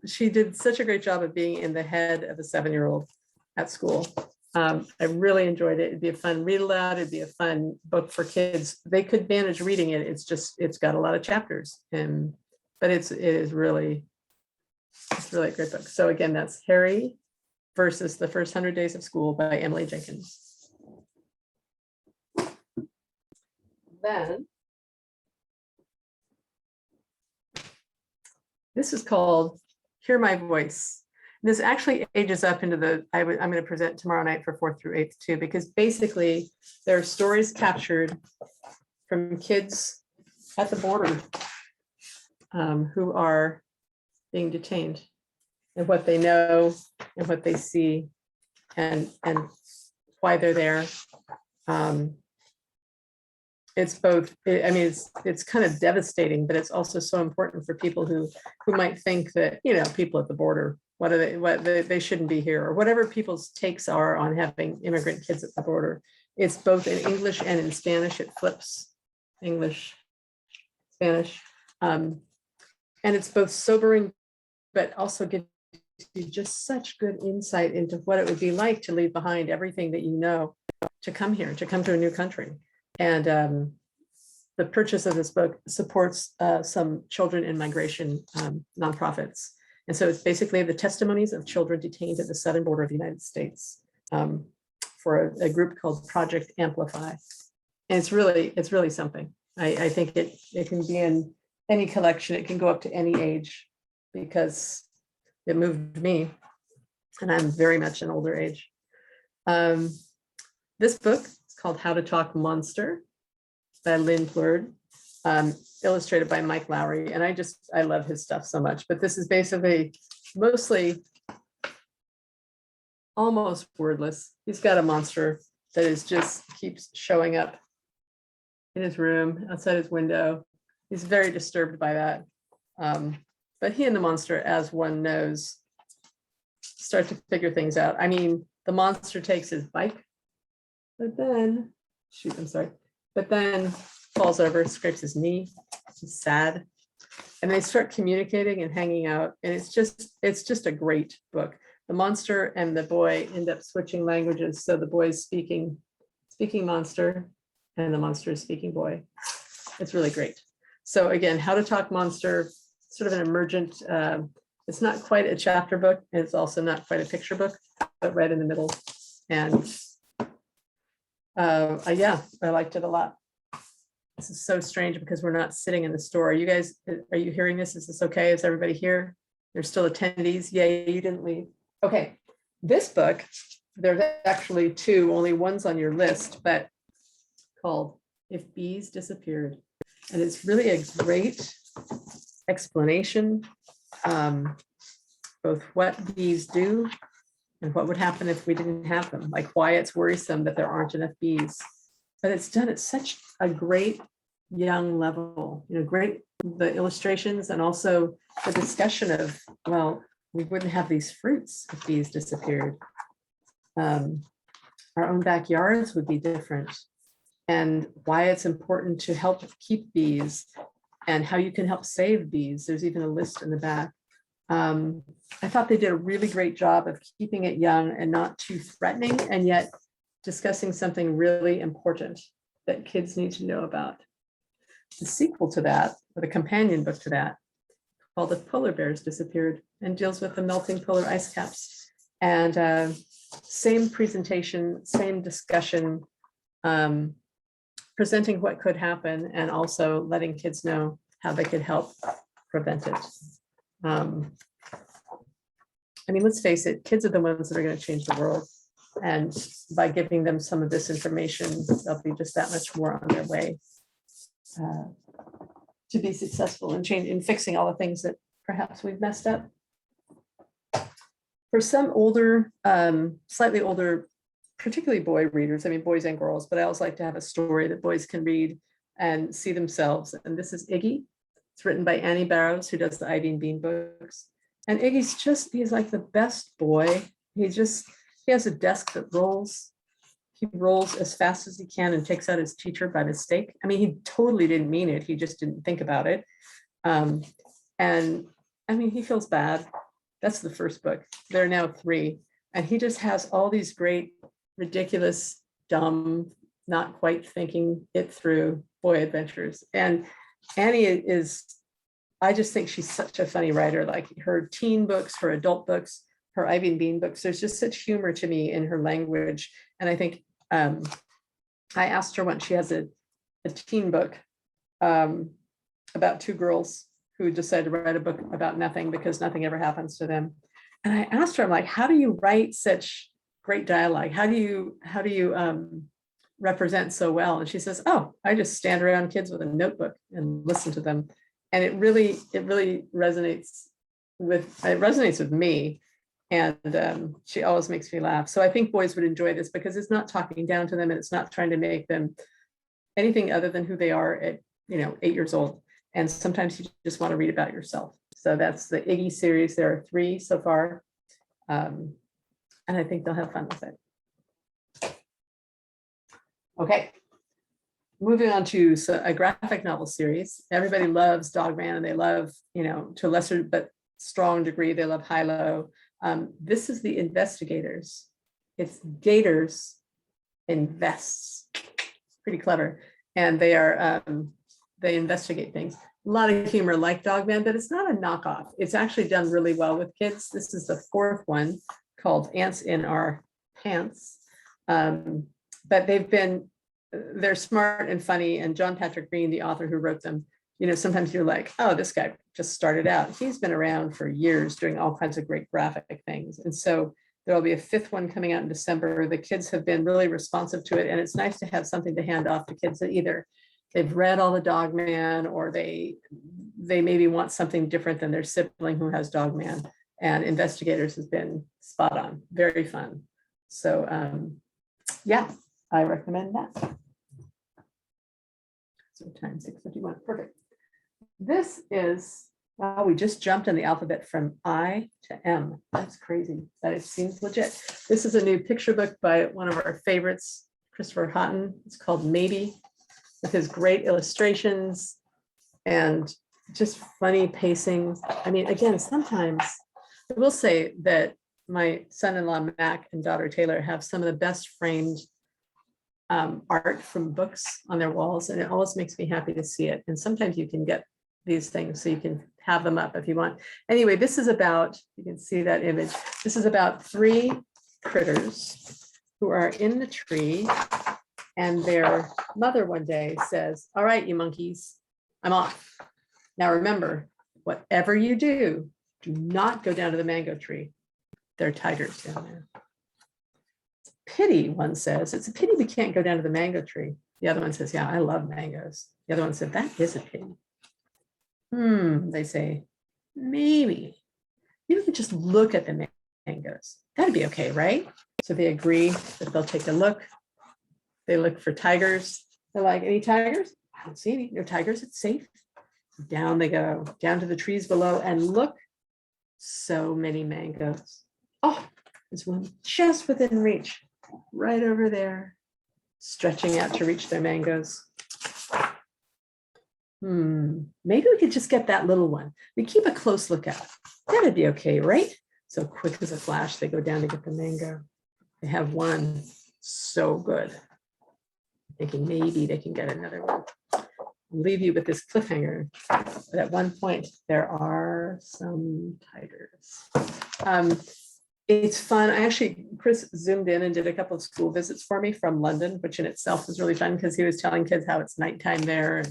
A: She did such a great job of being in the head of a 7-year-old at school. I really enjoyed it. It'd be a fun read aloud. It'd be a fun book for kids. They could manage reading it. It's got a lot of chapters, but it is really a great book. So again, that's Harry versus the First 100 Days of School by Emily Jenkins. Then this is called Hear My Voice. This actually ages up into I'm going to present tomorrow night for 4th through 8th too, because basically there are stories captured from kids at the border who are being detained, and what they know and what they see and why they're there. it's both, I mean, it's kind of devastating, but it's also so important for people who might think that, you know, people at the border, what they shouldn't be here, or whatever people's takes are on having immigrant kids at the border. It's both in English and in Spanish. It flips English, Spanish. And it's both sobering, but also gives you just such good insight into what it would be like to leave behind everything that you know, to come here, to come to a new country. And the purchase of this book supports some children in migration nonprofits. And so it's basically the testimonies of children detained at the southern border of the United States for a group called Project Amplify. And it's really something. I think it can be in any collection. It can go up to any age because it moved me, and I'm very much an older age. This book is called How to Talk Monster by Lynn Plurd, illustrated by Mike Lowry. And I love his stuff so much, but this is basically mostly almost wordless. He's got a monster that is just keeps showing up in his room, outside his window. He's very disturbed by that. But he and the monster, as one knows, start to figure things out. I mean, the monster takes his bike, but then, but then falls over, scrapes his knee. He's sad. And they start communicating and hanging out. And it's just a great book. The monster and the boy end up switching languages. So the boy's speaking monster, and the monster is speaking boy. It's really great. So again, How to Talk Monster, sort of an emergent, it's not quite a chapter book, and it's also not quite a picture book, but right in the middle. And yeah, I liked it a lot. This is so strange because we're not sitting in the store. You guys, are you hearing this? Is this okay? Is everybody here? There's still attendees. Yay, you didn't leave. Okay, this book, there's actually two, only one's on your list, but called If Bees Disappeared. And it's really a great explanation, both what bees do and what would happen if we didn't have them, like why it's worrisome that there aren't enough bees. But it's done at such a great young level, you know, great, the illustrations and also the discussion of, well, we wouldn't have these fruits if bees disappeared. Our own backyards would be different, and why it's important to help keep bees and how you can help save bees. There's even a list in the back. I thought they did a really great job of keeping it young and not too threatening, and yet discussing something really important that kids need to know about. The sequel to that, or the companion book to that, called If Polar Bears Disappeared, and deals with the melting polar ice caps. And same presentation, same discussion, presenting what could happen and also letting kids know how they could help prevent it. I mean, let's face it, kids are the ones that are going to change the world. And by giving them some of this information, they'll be just that much more on their way to be successful in fixing all the things that perhaps we've messed up. For some older, slightly older, particularly boy readers, I mean, boys and girls, but I always like to have a story that boys can read and see themselves. And this is Iggy. It's written by Annie Barrows, who does the Ivy and Bean books. And he's like the best boy. He has a desk that rolls. He rolls as fast as he can and takes out his teacher by mistake. I mean, he totally didn't mean it. He just didn't think about it. And I mean, he feels bad. That's the first book. There are now 3. And he just has all these great, ridiculous, dumb, not quite thinking it through boy adventures. And Annie I just think she's such a funny writer. Like her teen books, her adult books, her Ivy and Bean books, there's just such humor to me in her language. And I think I asked her once, she has a teen book about 2 girls who decided to write a book about nothing because nothing ever happens to them. And I asked her, I'm like, how do you write such great dialogue? How do you represent so well? And she says, oh, I just stand around kids with a notebook and listen to them. And it really resonates with me. And she always makes me laugh. So I think boys would enjoy this because it's not talking down to them and it's not trying to make them anything other than who they are at, 8 years old. And sometimes you just want to read about yourself. So that's the Iggy series. There are 3 so far. And I think they'll have fun with it. Okay. Moving on to a graphic novel series. Everybody loves Dogman, and they love, to a lesser but strong degree, they love Hilo. This is the Investigators. It's Gators Invests. Pretty clever. And they investigate things. A lot of humor like Dogman, but it's not a knockoff. It's actually done really well with kids. This is the 4th one called Ants in Our Pants. But they're smart and funny. And John Patrick Green, the author who wrote them, sometimes you're like, oh, this guy just started out. He's been around for years doing all kinds of great graphic things. And so there'll be a 5th one coming out in December. The kids have been really responsive to it. And it's nice to have something to hand off to kids that either they've read all the Dogman, or they maybe want something different than their sibling who has Dogman. And Investigators has been spot on, very fun. So yeah, I recommend that. So time 6:51, perfect. This is, wow, we just jumped in the alphabet from I to M. That's crazy, but it seems legit. This is a new picture book by one of our favorites, Christopher Houghton. It's called Maybe, with his great illustrations and just funny pacing. I mean, again, sometimes I will say that my son-in-law Mac and daughter Taylor have some of the best framed art from books on their walls, and it always makes me happy to see it. And sometimes you can get these things so you can have them up if you want. Anyway, this is about, you can see that image. This is about 3 critters who are in the tree, and their mother one day says, all right, you monkeys, I'm off. Now remember, whatever you do not go down to the mango tree. There are tigers down there. It's a pity, one says. It's a pity we can't go down to the mango tree. The other one says, yeah, I love mangoes. The other one said, that is a pity. They say, maybe you could just look at the mangoes. That'd be okay, right? So they agree that they'll take a look. They look for tigers. They're like, any tigers? I don't see any. No tigers, it's safe. Down they go, down to the trees below, and look, so many mangoes. Oh, there's one just within reach, right over there, stretching out to reach their mangoes. Maybe we could just get that little one. We keep a close lookout. That'd be okay, right? So quick as a flash, they go down to get the mango. They have one, so good. Thinking maybe they can get another one. I'll leave you with this cliffhanger. But at one point, there are some tigers. It's fun. Chris zoomed in and did a couple of school visits for me from London, which in itself was really fun because he was telling kids how it's nighttime there,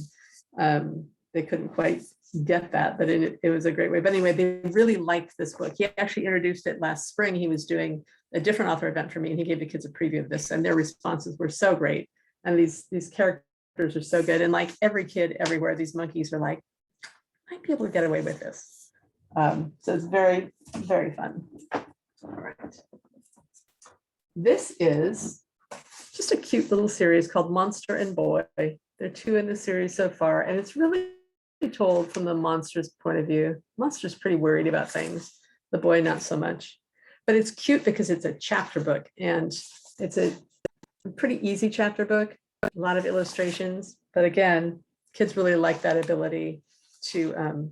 A: and they couldn't quite get that, but it was a great way. But anyway, they really liked this book. He actually introduced it last spring. He was doing a different author event for me, and he gave the kids a preview of this, and their responses were so great. And these characters are so good. And like every kid everywhere, these monkeys are like, I might be able to get away with this. So it's very, very fun. All right. This is just a cute little series called Monster and Boy. There are 2 in the series so far, and it's really told from the monster's point of view. Monster's pretty worried about things. The boy, not so much. But it's cute because it's a chapter book, and it's a pretty easy chapter book, a lot of illustrations. But again, kids really like that ability to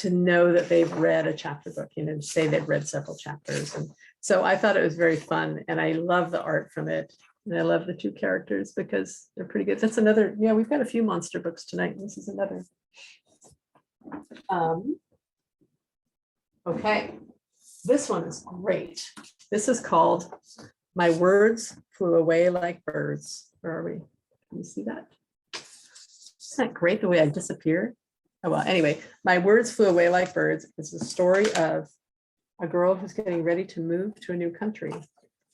A: know that they've read a chapter book, say they've read several chapters. And so I thought it was very fun, and I love the art from it. And I love the 2 characters because they're pretty good. That's another, yeah, we've got a few monster books tonight. This is another. Okay, this one is great. This is called My Words Flew Away Like Birds. Where are we? Can you see that? Isn't that great the way I disappeared? Oh, well, anyway, My Words Flew Away Like Birds is the story of a girl who's getting ready to move to a new country,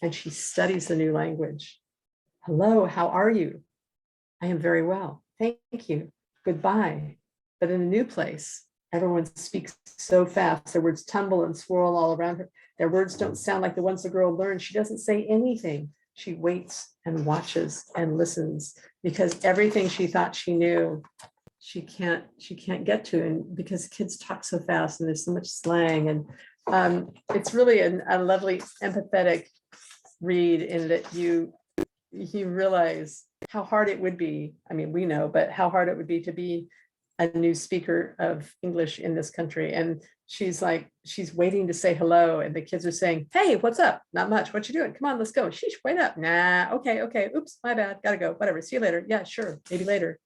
A: and she studies the new language. Hello, how are you? I am very well, thank you. Goodbye. But in a new place, everyone speaks so fast. Their words tumble and swirl all around her. Their words don't sound like the ones the girl learned. She doesn't say anything. she waits and watches and listens, because everything she thought she knew, she can't get to, and because kids talk so fast and there's so much slang, and it's really a lovely empathetic read, in that you realize how hard it would be. I mean, we know, but how hard it would be to be a new speaker of English in this country. And she's waiting to say hello, and the kids are saying, hey, what's up? Not much. What you doing? Come on, let's go. Sheesh, wait up. Nah, okay. Oops, my bad. Gotta go. Whatever. See you later. Yeah, sure. Maybe later.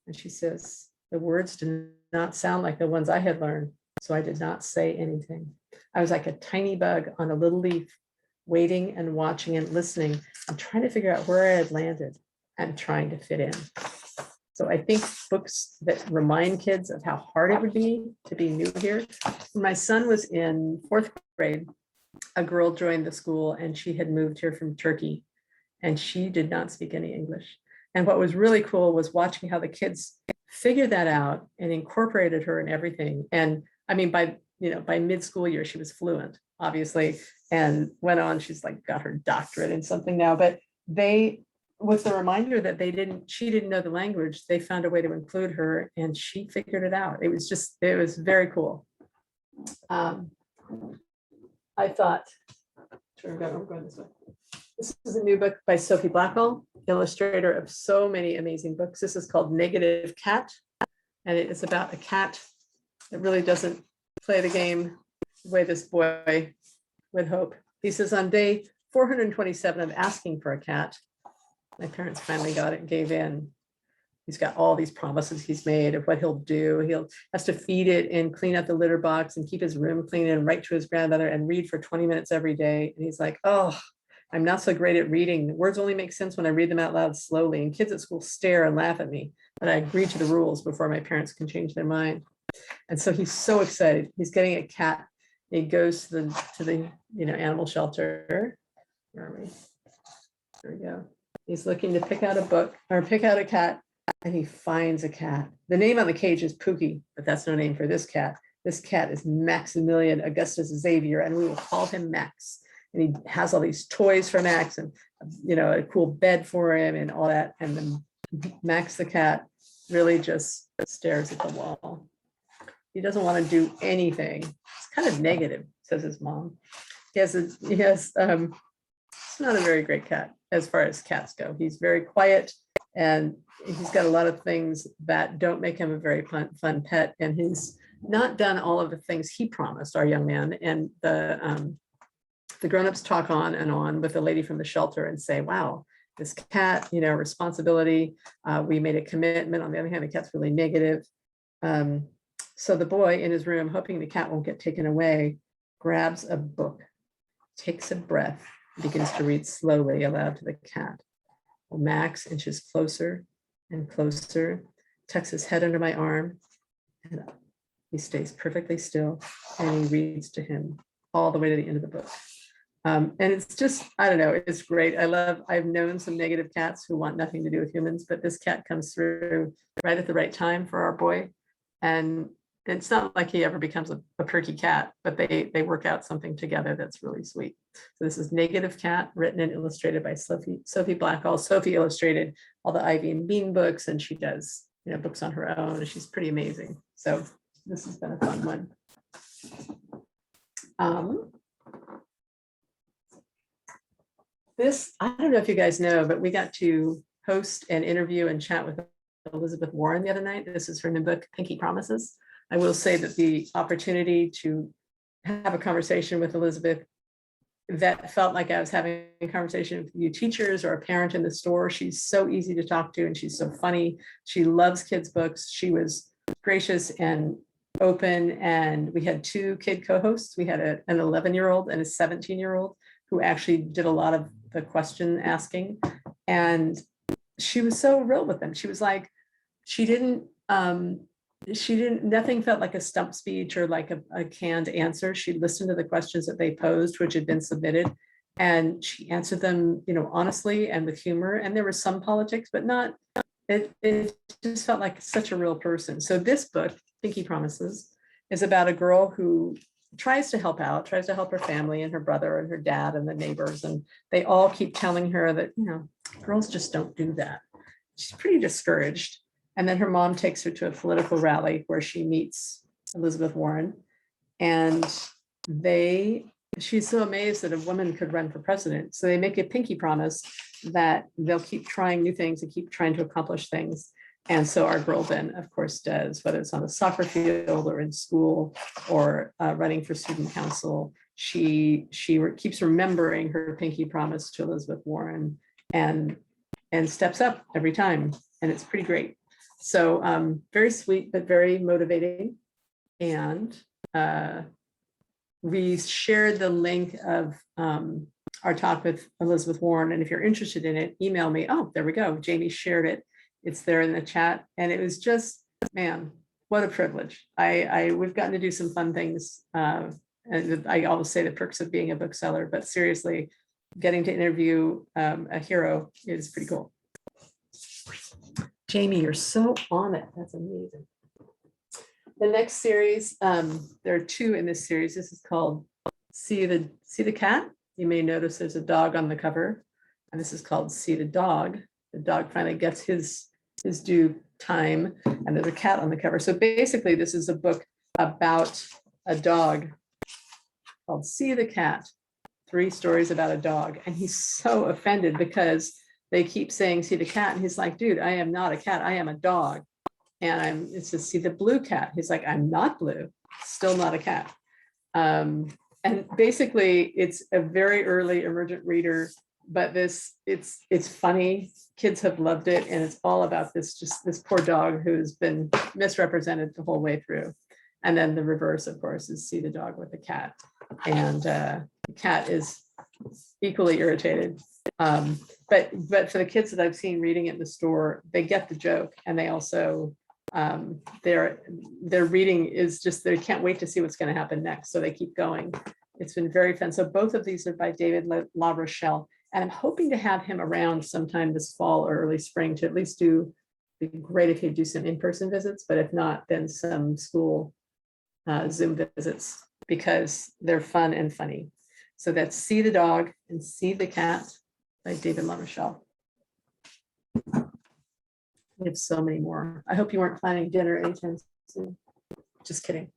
A: And she says, the words did not sound like the ones I had learned, so I did not say anything. I was like a tiny bug on a little leaf, waiting and watching and listening and trying to figure out where I had landed and trying to fit in. So I think books that remind kids of how hard it would be to be new here. When my son was in 4th grade, a girl joined the school, and she had moved here from Turkey, and she did not speak any English. And what was really cool was watching how the kids figured that out and incorporated her in everything. And I mean, by mid-school year, she was fluent, obviously, and went on, she's got her doctorate in something now, but with the reminder that she didn't know the language, they found a way to include her, and she figured it out. It was very cool. I thought, I'm going this way. This is a new book by Sophie Blackall, illustrator of so many amazing books. This is called Negative Cat, and it is about a cat that really doesn't play the game the way this boy would hope. He says, on day 427 of asking for a cat, my parents finally got it and gave in. He's got all these promises he's made of what he'll do. He'll has to feed it and clean out the litter box and keep his room clean and write to his grandmother and read for 20 minutes every day. And he's like, oh, I'm not so great at reading. The words only make sense when I read them out loud slowly. And kids at school stare and laugh at me. But I agree to the rules before my parents can change their mind. And so he's so excited. He's getting a cat. He goes to the animal shelter. Where are we? There we go. He's looking to pick out a book or pick out a cat, and he finds a cat. The name on the cage is Pookie, but that's no name for this cat. This cat is Maximilian Augustus Xavier, and we will call him Max. And he has all these toys for Max, and a cool bed for him and all that. And then Max the cat really just stares at the wall. He doesn't want to do anything. It's kind of negative, says his mom. It's not a very great cat as far as cats go. He's very quiet, and he's got a lot of things that don't make him a very fun pet. And he's not done all of the things he promised our young man. And the grownups talk on and on with the lady from the shelter and say, wow, this cat, responsibility. We made a commitment. On the other hand, the cat's really negative. So the boy in his room, hoping the cat won't get taken away, grabs a book, takes a breath, begins to read slowly aloud to the cat. Well, Max inches closer and closer, tucks his head under my arm, and he stays perfectly still, and he reads to him all the way to the end of the book. And it's just, I don't know, it's great. I've known some negative cats who want nothing to do with humans, but this cat comes through right at the right time for our boy. And it's not like he ever becomes a perky cat, but they work out something together that's really sweet. So this is Negative Cat, written and illustrated by Sophie Blackall. Sophie illustrated all the Ivy and Bean books, and she does books on her own, and she's pretty amazing. So this has been a fun one. I don't know if you guys know, but we got to host and interview and chat with Elizabeth Warren the other night. This is her new book, Pinky Promises. I will say that the opportunity to have a conversation with Elizabeth that felt like I was having a conversation with you teachers or a parent in the store. She's so easy to talk to, and she's so funny. She loves kids' books. She was gracious and open, and we had 2 kid co-hosts. We had an 11-year-old and a 17-year-old who actually did a lot of the question asking, and she was so real with them. She was like, nothing felt like a stump speech or like a canned answer. She listened to the questions that they posed, which had been submitted, and she answered them, honestly and with humor. And there was some politics, but not, it just felt like such a real person. So this book, Pinky Promises, is about a girl who tries to help out, tries to help her family and her brother and her dad and the neighbors. And they all keep telling her that, girls just don't do that. She's pretty discouraged. And then her mom takes her to a political rally where she meets Elizabeth Warren. And she's so amazed that a woman could run for president. So they make a pinky promise that they'll keep trying new things and keep trying to accomplish things. And so our girl then, of course, does, whether it's on the soccer field or in school or running for student council. She keeps remembering her pinky promise to Elizabeth Warren and steps up every time. And it's pretty great. So very sweet, but very motivating. And we shared the link of our talk with Elizabeth Warren. And if you're interested in it, email me. Oh, there we go. Jamie shared it. It's there in the chat. And it was just, man, what a privilege. We've gotten to do some fun things. And I always say the perks of being a bookseller, but seriously, getting to interview a hero is pretty cool. Jamie, you're so on it. That's amazing. The next series, there are two in this series. This is called See the Cat. You may notice there's a dog on the cover, and this is called See the Dog. The dog finally gets his due time, and there's a cat on the cover. So basically, this is a book about a dog called See the Cat. 3 stories about a dog, and he's so offended because they keep saying see the cat, and he's like, dude, I am not a cat, I am a dog. And it says see the blue cat. He's like, I'm not blue, still not a cat. And basically it's a very early emergent reader, but it's funny. Kids have loved it, and it's all about this poor dog who's been misrepresented the whole way through. And then the reverse, of course, is see the dog with the cat. And the cat is equally irritated. But for the kids that I've seen reading it in the store, they get the joke, and they also their reading is just, they can't wait to see what's going to happen next, so they keep going. It's been very fun. So both of these are by David La Rochelle, and I'm hoping to have him around sometime this fall or early spring to at least it'd be great if he'd do some in-person visits, but if not, then some school Zoom visits, because they're fun and funny. So that's See the Dog and See the Cat by David La Rochelle. We have so many more. I hope you weren't planning dinner anytime soon. Just kidding.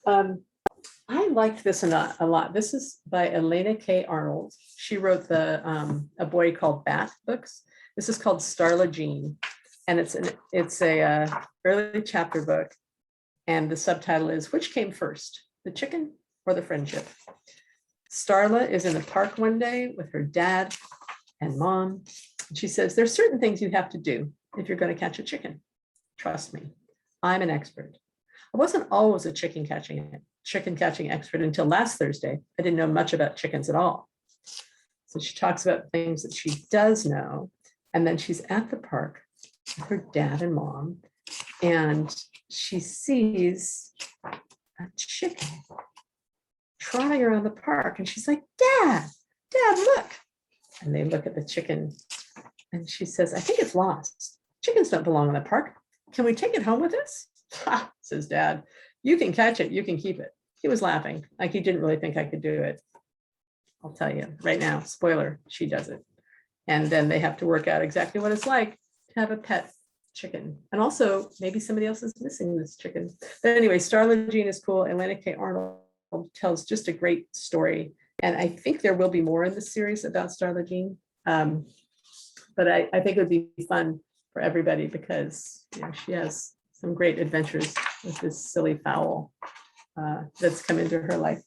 A: I liked this a lot. This is by Elena K. Arnold. She wrote the A Boy Called Bat books. This is called Starla Jean, and it's a early chapter book, and the subtitle is Which Came First, the Chicken or the Friendship? Starla is in the park one day with her dad and mom. She says, there's certain things you have to do if you're going to catch a chicken. Trust me, I'm an expert. I wasn't always a chicken catching expert until last Thursday. I didn't know much about chickens at all. So she talks about things that she does know. And then she's at the park with her dad and mom, and she sees a chicken trotting around the park. And she's like, Dad, look. And they look at the chicken, and she says, I think it's lost. Chickens don't belong in the park. Can we take it home with us? Ha, says Dad. You can catch it, you can keep it. He was laughing, like he didn't really think I could do it. I'll tell you right now, spoiler, she does it. And then they have to work out exactly what it's like to have a pet chicken. And also maybe somebody else is missing this chicken. But anyway, Starla Jean is cool. Elena K. Arnold tells just a great story. And I think there will be more in this series about Starla Jean. But I think it would be fun for everybody because she has some great adventures with this silly fowl that's come into her life.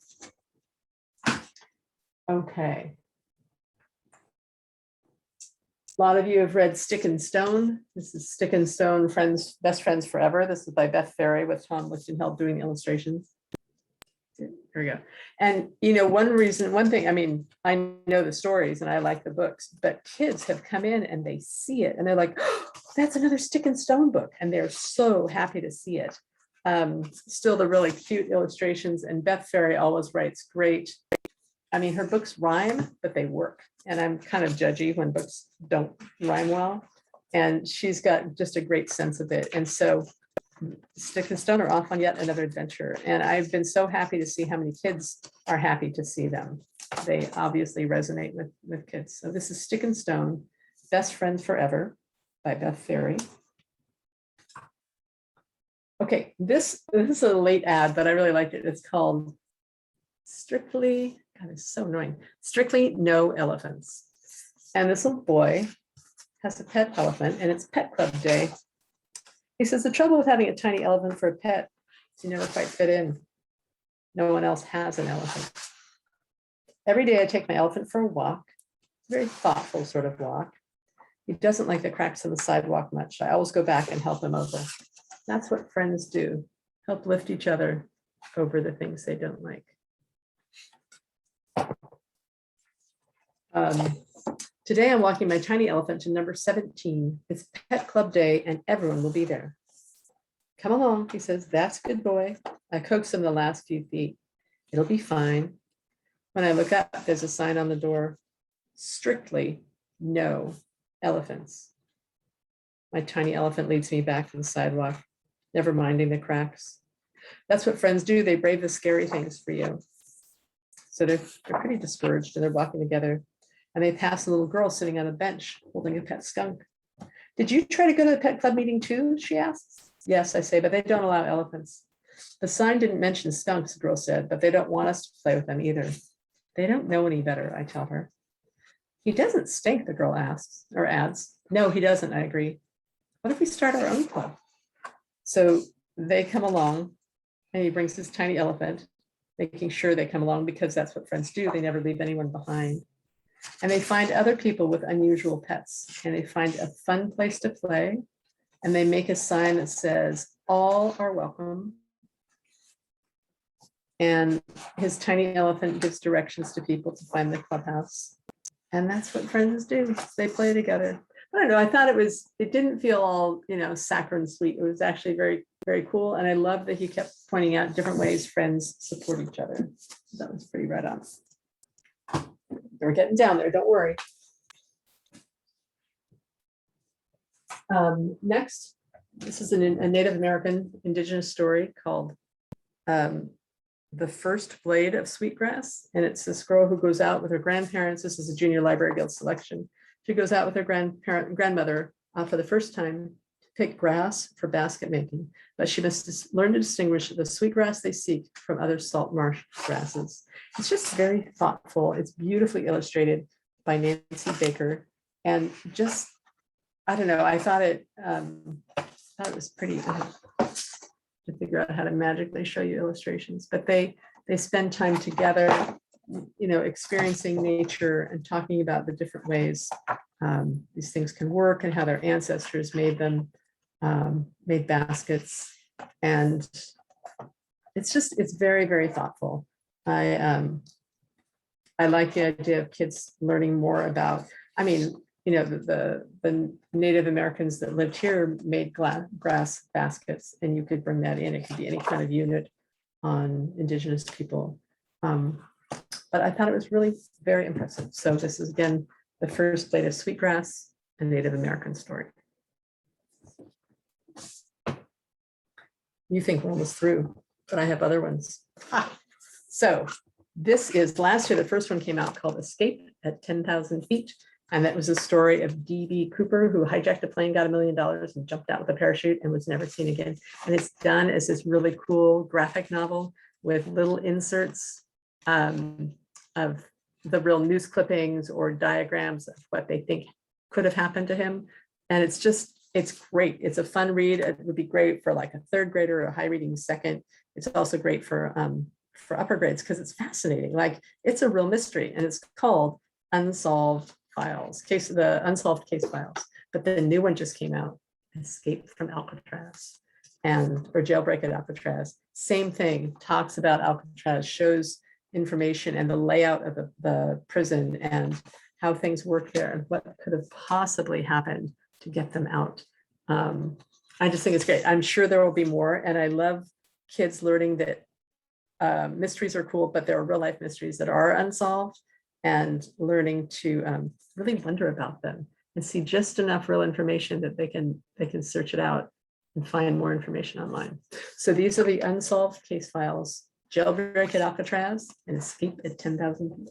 A: Okay. A lot of you have read Stick and Stone. This is Stick and Stone, Best Friends Forever. This is by Beth Ferry with Tom Lichtenheld doing the illustrations. Here we go. And one thing, I mean, I know the stories and I like the books, but kids have come in and they see it and they're like, oh, that's another Stick and Stone book. And they're so happy to see it. Still the really cute illustrations, and Beth Ferry always writes great. I mean, her books rhyme, but they work. And I'm kind of judgy when books don't rhyme well. And she's got just a great sense of it. And so Stick and Stone are off on yet another adventure. And I've been so happy to see how many kids are happy to see them. They obviously resonate with kids. So this is Stick and Stone, Best Friends Forever by Beth Ferry. Okay, this is a late ad, but I really liked it. It's called Strictly, God, it's so annoying. Strictly No Elephants. And this little boy has a pet elephant and it's Pet Club Day. He says the trouble with having a tiny elephant for a pet is you never quite fit in. No one else has an elephant. Every day I take my elephant for a walk, very thoughtful sort of walk. He doesn't like the cracks in the sidewalk much. I always go back and help him over. That's what friends do, help lift each other over the things they don't like. Today I'm walking my tiny elephant to number 17. It's Pet Club Day and everyone will be there. Come along, he says, that's a good boy. I coax him the last few feet. It'll be fine. When I look up, there's a sign on the door, strictly no elephants. My tiny elephant leads me back to the sidewalk, never minding the cracks. That's what friends do. They brave the scary things for you. So they're pretty discouraged and they're walking together. And they pass a little girl sitting on a bench holding a pet skunk. Did you try to go to the pet club meeting too? She asks. Yes, I say, but they don't allow elephants. The sign didn't mention skunks, the girl said, but they don't want us to play with them either. They don't know any better, I tell her. He doesn't stink, the girl asks or adds. No, he doesn't, I agree. What if we start our own club? So they come along and he brings his tiny elephant, making sure they come along because that's what friends do. They never leave anyone behind. And they find other people with unusual pets and they find a fun place to play. And they make a sign that says, all are welcome. And his tiny elephant gives directions to people to find the clubhouse. And that's what friends do. They play together. I don't know. I thought it didn't feel all, saccharine sweet. It was actually very, very cool. And I love that he kept pointing out different ways friends support each other. So that was pretty right on. We're getting down there, don't worry. Next, this is a Native American indigenous story called The First Blade of Sweetgrass. And it's this girl who goes out with her grandparents. This is a Junior Library Guild selection. She goes out with her grandmother for the first time to pick grass for basket making, but she must learn to distinguish the sweetgrass they seek from other salt marsh grasses. It's just very thoughtful. It's beautifully illustrated by Nancy Baker. And just, I don't know, I thought it was pretty to figure out how to magically show you illustrations, but they spend time together, experiencing nature and talking about the different ways these things can work and how their ancestors made them, made baskets. And it's very, very thoughtful. I like the idea of kids learning more about, the Native Americans that lived here made grass baskets, and you could bring that in. It could be any kind of unit on Indigenous people. But I thought it was really very impressive. So this is, again, The First Blade of Sweetgrass, a Native American story. You think we're almost through, but I have other ones. So this is, last year, the first one came out called Escape at 10,000 Feet. And that was a story of D.B. Cooper, who hijacked a plane, got $1 million and jumped out with a parachute and was never seen again. And it's done as this really cool graphic novel with little inserts of the real news clippings or diagrams of what they think could have happened to him. And it's great. It's a fun read. It would be great for like a third grader or a high reading second. It's also great for upper grades because it's fascinating. Like, it's a real mystery, and it's called Unsolved Files, the Unsolved Case Files. But the new one just came out, Escape from Alcatraz, or Jailbreak at Alcatraz. Same thing, talks about Alcatraz, shows information and the layout of the prison and how things work there and what could have possibly happened to get them out. I just think it's great. I'm sure there will be more, and I love kids learning that mysteries are cool, but there are real life mysteries that are unsolved, and learning to really wonder about them and see just enough real information that they can search it out and find more information online. So these are the unsolved case files: jailbreak at Alcatraz and escape at 10,000 feet.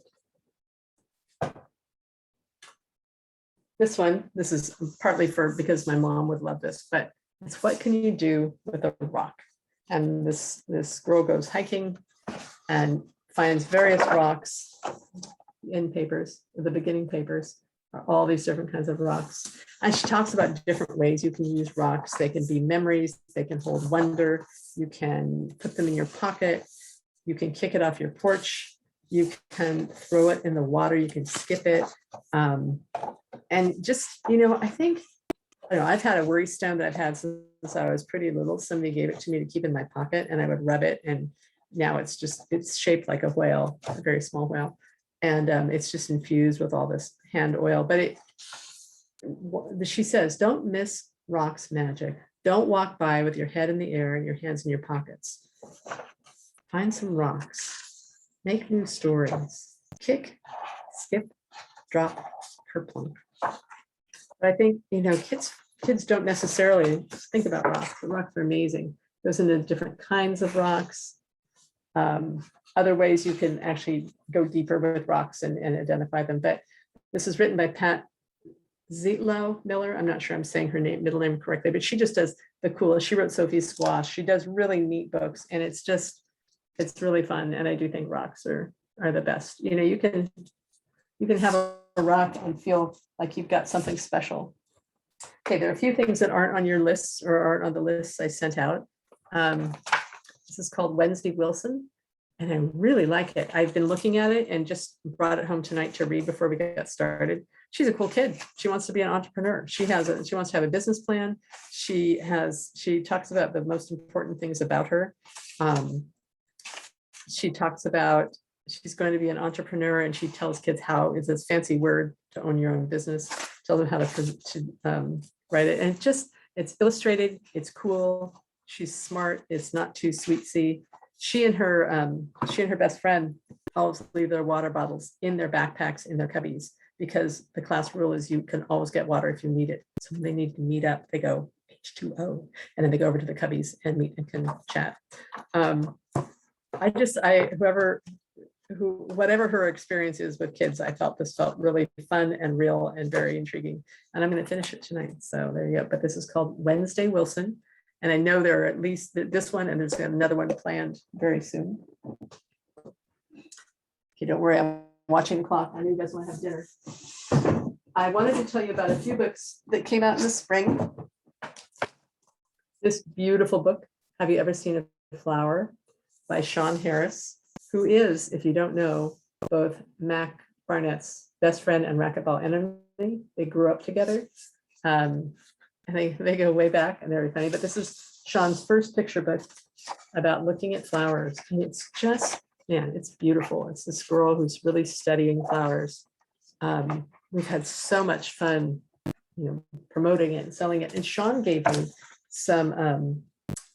A: This is partly because my mom would love this, but it's what can you do with a rock? And this girl goes hiking and finds various rocks in papers, the beginning papers, are all these different kinds of rocks. And she talks about different ways you can use rocks. They can be memories, they can hold wonder, you can put them in your pocket, you can kick it off your porch, you can throw it in the water, you can skip it. And just, I think, I've had a worry stone that I've had since I was pretty little. Somebody gave it to me to keep in my pocket and I would rub it. And now it's shaped like a whale, a very small whale. And it's just infused with all this hand oil. But she says, don't miss rock's magic. Don't walk by with your head in the air and your hands in your pockets. Find some rocks, make new stories, kick, skip, drop, kerplunk. But I think, kids don't necessarily think about rocks, but rocks are amazing. Goes into different kinds of rocks. Other ways you can actually go deeper with rocks and identify them. But this is written by Pat Zietlow Miller. I'm not sure I'm saying her middle name correctly, but she just does the coolest. She wrote Sophie's Squash. She does really neat books, and it's really fun. And I do think rocks are the best. You can have a rock and feel like you've got something special. Okay, there are a few things that aren't on your lists or aren't on the lists I sent out. This is called Wednesday Wilson, and I really like it. I've been looking at it and just brought it home tonight to read before we got started. She's a cool kid. She wants to be an entrepreneur. She wants to have a business plan. She talks about the most important things about her. She talks about she's going to be an entrepreneur, and she tells kids how is this fancy word to own your own business. Tells them how to write it, and it's illustrated. It's cool. She's smart. It's not too sweetsy. She and her best friend always leave their water bottles in their backpacks in their cubbies, because the class rule is you can always get water if you need it. So when they need to meet up, they go H2O, and then they go over to the cubbies and meet and can chat. Whatever her experience is with kids, I felt this felt really fun and real and very intriguing. And I'm going to finish it tonight. So there you go. But this is called Wednesday Wilson. And I know there are at least this one, and there's another one planned very soon. Okay, don't worry, I'm watching the clock. I know you guys want to have dinner. I wanted to tell you about a few books that came out in the spring. This beautiful book, Have You Ever Seen a Flower? By Sean Harris, who is, if you don't know, both Mac Barnett's best friend and racquetball enemy. They grew up together. And they go way back, and they're very funny. But this is Sean's first picture book about looking at flowers. And it's just, man, it's beautiful. It's this girl who's really studying flowers. We've had so much fun, promoting it and selling it. And Sean gave me some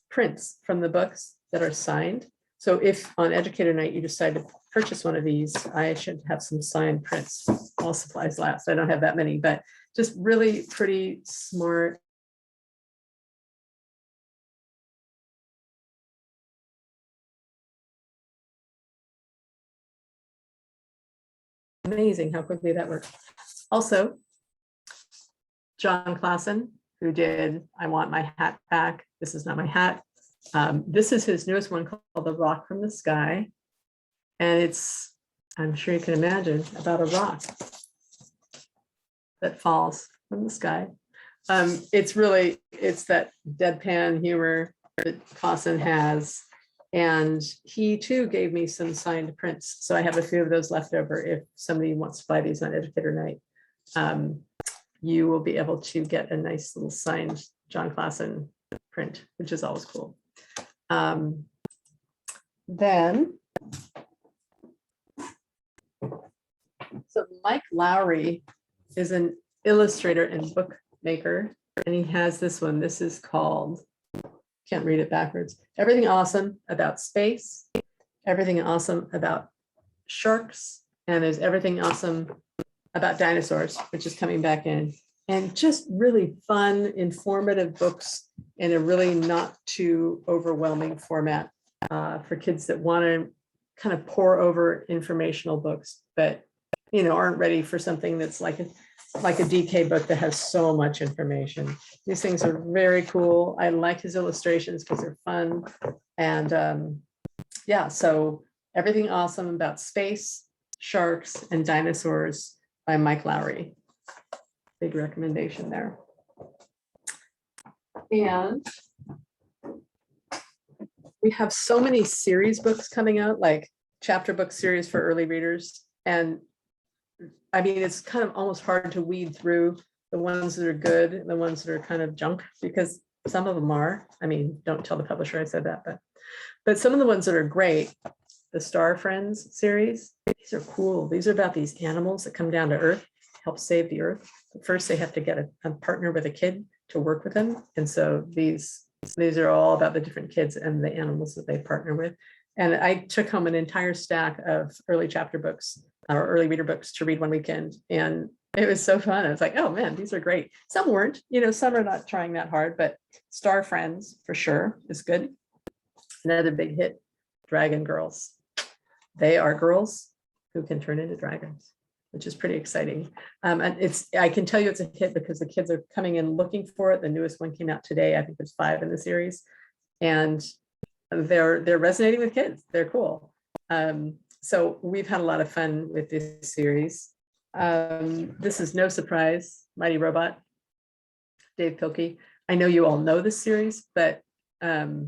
A: prints from the books that are signed. So if on Educator Night you decide to purchase one of these, I should have some signed prints. All supplies last. I don't have that many, but just really pretty, smart. Amazing how quickly that worked. Also, John Klassen, who did I Want My Hat Back. This is not my hat. This is his newest one called The Rock from the Sky. And it's, I'm sure you can imagine, about a rock that falls from the sky. It's that deadpan humor that Klassen has. And he too gave me some signed prints. So I have a few of those left over. If somebody wants to buy these on Educator Night, you will be able to get a nice little signed John Klassen print, which is always cool. Then, so Mike Lowry is an illustrator and bookmaker, and he has this one. This is called, can't read it backwards, Everything Awesome About Space, Everything Awesome About Sharks, and there's Everything Awesome About Dinosaurs, which is coming back in. and just really fun, informative books in a really not too overwhelming format for kids that want to kind of pour over informational books, but aren't ready for something that's like a DK book that has so much information. These things are very cool. I like his illustrations because they're fun. And yeah, so Everything Awesome About Space, Sharks, and Dinosaurs by Mike Lowry. Big recommendation there. And we have so many series books coming out, like chapter book series for early readers. And I mean, it's kind of almost hard to weed through the ones that are good and the ones that are kind of junk, because some of them are. I mean, don't tell the publisher I said that, but some of the ones that are great, the Star Friends series, these are cool. These are about these animals that come down to Earth, help save the Earth. But first, they have to get a partner with a kid to work with them. And so these are all about the different kids and the animals that they partner with. And I took home an entire stack of early chapter books or early reader books to read one weekend. And it was so fun. I was like, oh man, these are great. Some weren't, some are not trying that hard, but Star Friends for sure is good. Another big hit, Dragon Girls. They are girls who can turn into dragons, which is pretty exciting. And I can tell you it's a hit because the kids are coming in looking for it. The newest one came out today. I think there's 5 in the series, and they're resonating with kids. They're cool. So we've had a lot of fun with this series. This is no surprise, Mighty Robot, Dave Pilkey. I know you all know this series, but the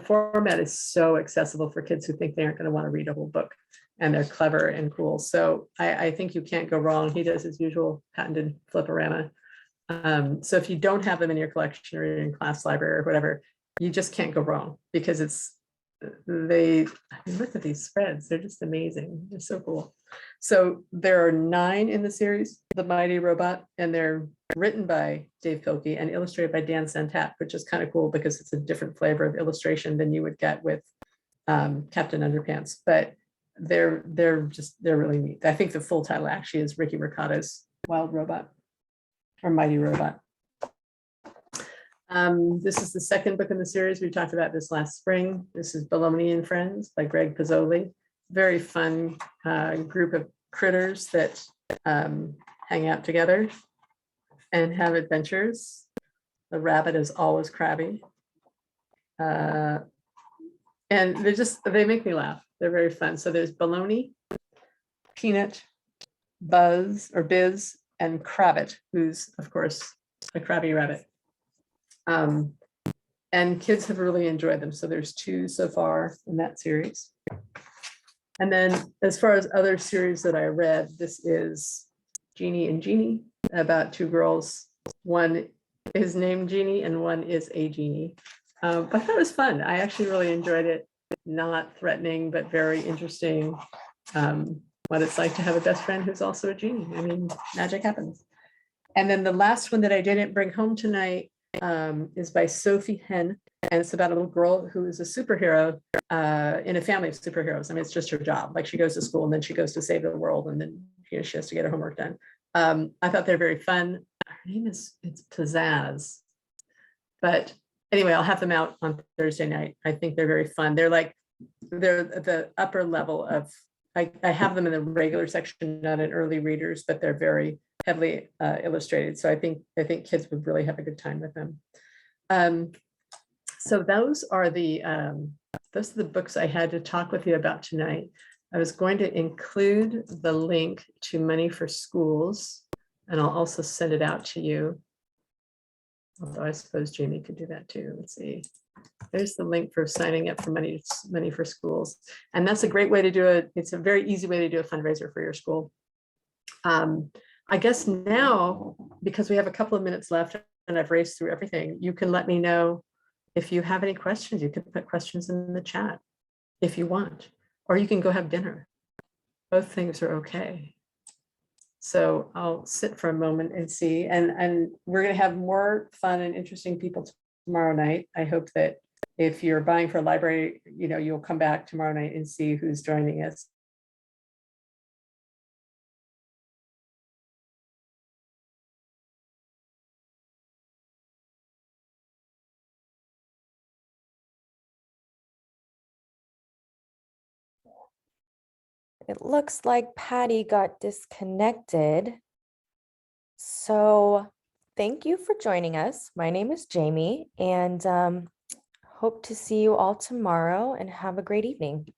A: format is so accessible for kids who think they aren't going to want to read a whole book, and they're clever and cool. So I think you can't go wrong. He does his usual patented fliporama. So if you don't have them in your collection or in class library or whatever, you just can't go wrong, because look at these spreads. They're just amazing. They're so cool. So there are 9 in the series, The Mighty Robot, and they're written by Dave Pilkey and illustrated by Dan Santat, which is kind of cool because it's a different flavor of illustration than you would get with Captain Underpants. But they're really neat. I think the full title actually is Ricky Ricotta's Wild Robot or Mighty Robot. This is the second book in the series. We talked about this last spring. This is Baloney and Friends by Greg Pizzoli. Very fun group of critters that hang out together and have adventures. The rabbit is always crabby. And they make me laugh. They're very fun. So there's Baloney, Peanut, Buzz or Biz, and Crabbit, who's of course a crabby rabbit. And kids have really enjoyed them. So there's 2 so far in that series. And then as far as other series that I read, this is Jeannie and Jeannie, about 2 girls. One is named Jeannie and one is a genie. But that was fun. I actually really enjoyed it. Not threatening, but very interesting. What it's like to have a best friend who's also a genie. I mean, magic happens. And then the last one that I didn't bring home tonight is by Sophie Henn, and it's about a little girl who is a superhero in a family of superheroes. I mean, it's just her job. Like, she goes to school and then she goes to save the world, and then she has to get her homework done. I thought they're very fun. Her name it's Pizzazz. But anyway, I'll have them out on Thursday night. I think they're very fun. They're at the upper level of, I have them in the regular section, not in early readers, but they're very heavily illustrated. So I think kids would really have a good time with them. So those are the books I had to talk with you about tonight. I was going to include the link to Money for Schools, and I'll also send it out to you. Although I suppose Jamie could do that too. Let's see. There's the link for signing up for Money for Schools. And that's a great way to do it. It's a very easy way to do a fundraiser for your school. I guess now, because we have a couple of minutes left and I've raced through everything, you can let me know if you have any questions. You can put questions in the chat if you want, or you can go have dinner. Both things are okay. So I'll sit for a moment and see, and we're going to have more fun and interesting people tomorrow night. I hope that if you're buying for a library, you'll come back tomorrow night and see who's joining us.
D: it looks like Patty got disconnected. So thank you for joining us. My name is Jamie, and hope to see you all tomorrow, and have a great evening.